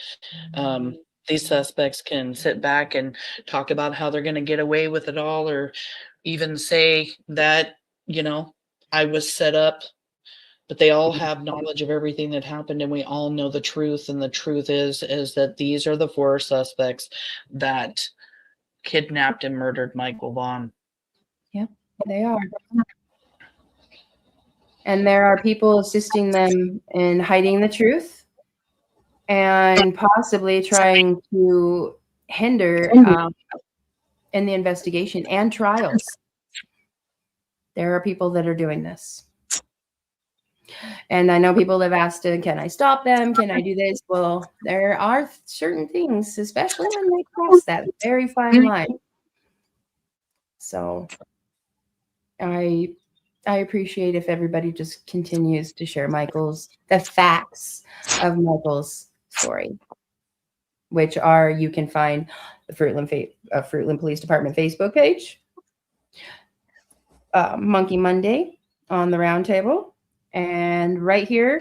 These suspects can sit back and talk about how they're going to get away with it all, or even say that, I was set up, but they all have knowledge of everything that happened, and we all know the truth. And the truth is that these are the four suspects that kidnapped and murdered Michael Vaughan. Yep, they are. And there are people assisting them in hiding the truth and possibly trying to hinder in the investigation and trials. There are people that are doing this. And I know people have asked, can I stop them? Can I do this? Well, there are certain things, especially when they cross that very fine line. So I appreciate if everybody just continues to share the facts of Michael's story, which are, you can find the Fruitland Police Department Facebook page, Monkey Monday on the Roundtable, and right here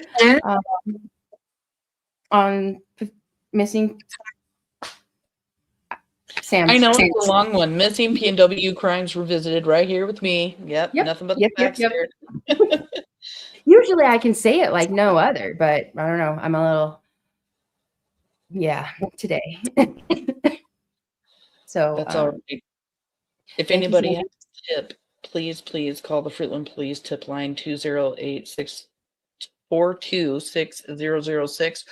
on Missing. I know it's a long one. Missing PNW Crimes Revisited, right here with me. Yep. Nothing but the facts there. Usually I can say it like no other, but I don't know. I'm a little, today. So that's all right. If anybody has a tip, please call the Fruitland Police tip line 208-642-6006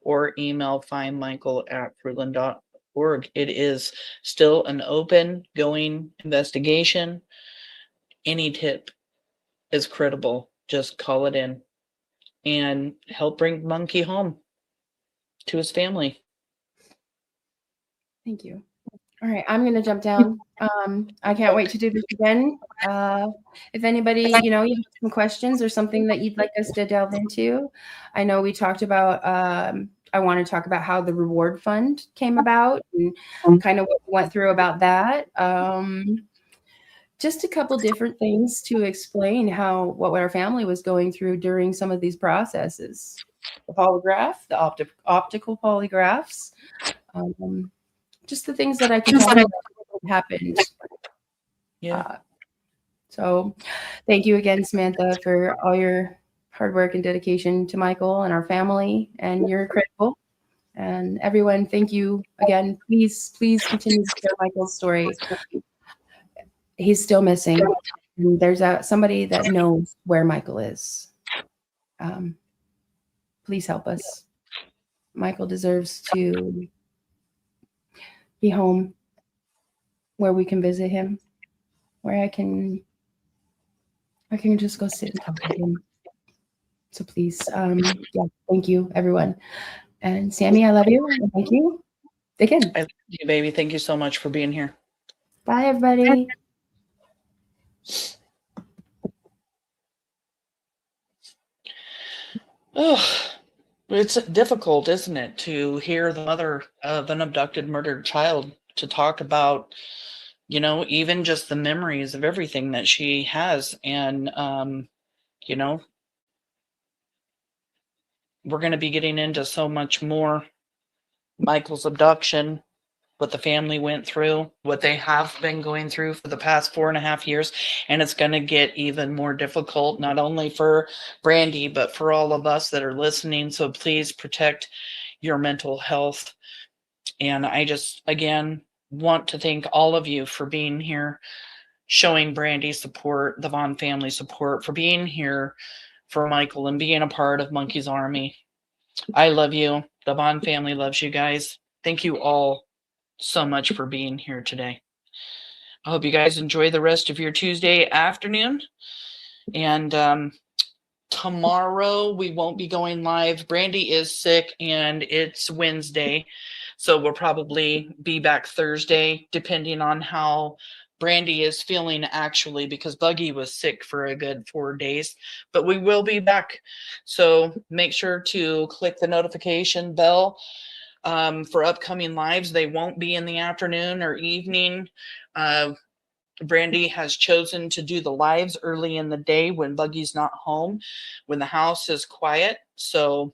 or email findmichael@fruitland.org. It is still an open going investigation. Any tip is credible. Just call it in and help bring Monkey home to his family. Thank you. All right, I'm going to jump down. I can't wait to do this again. If anybody, you have some questions or something that you'd like us to delve into, I know we talked about, I want to talk about how the reward fund came about and kind of what we went through about that. Just a couple different things to explain what our family was going through during some of these processes. The polygraph, the optical polygraphs, just the things that I could talk about happened. Yeah. So thank you again, Samantha, for all your hard work and dedication to Michael and our family, and you're critical. And everyone, thank you again. Please continue to share Michael's story. He's still missing. There's somebody that knows where Michael is. Please help us. Michael deserves to be home, where we can visit him, where I can just go sit and talk to him. So please, thank you, everyone. And Sammy, I love you. And thank you again. I love you, baby. Thank you so much for being here. Bye, everybody. Oh, it's difficult, isn't it, to hear the mother of an abducted, murdered child to talk about, even just the memories of everything that she has. And, we're going to be getting into so much more. Michael's abduction, what the family went through, what they have been going through for the past 4.5 years. And it's going to get even more difficult, not only for Brandi, but for all of us that are listening. So please protect your mental health. And I just, again, want to thank all of you for being here, showing Brandi support, the Vaughan family support, for being here for Michael and being a part of Monkey's Army. I love you. The Vaughan family loves you guys. Thank you all so much for being here today. I hope you guys enjoy the rest of your Tuesday afternoon. And tomorrow we won't be going live. Brandi is sick and it's Wednesday. So we'll probably be back Thursday, depending on how Brandi is feeling, actually, because Buggy was sick for a good 4 days. But we will be back. So make sure to click the notification bell for upcoming lives. They won't be in the afternoon or evening. Brandi has chosen to do the lives early in the day when Buggy's not home, when the house is quiet. So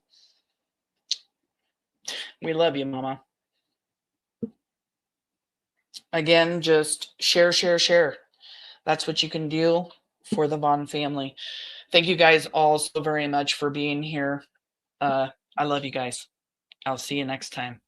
we love you, Mama. Again, just share. That's what you can do for the Vaughan family. Thank you guys all so very much for being here. I love you guys. I'll see you next time.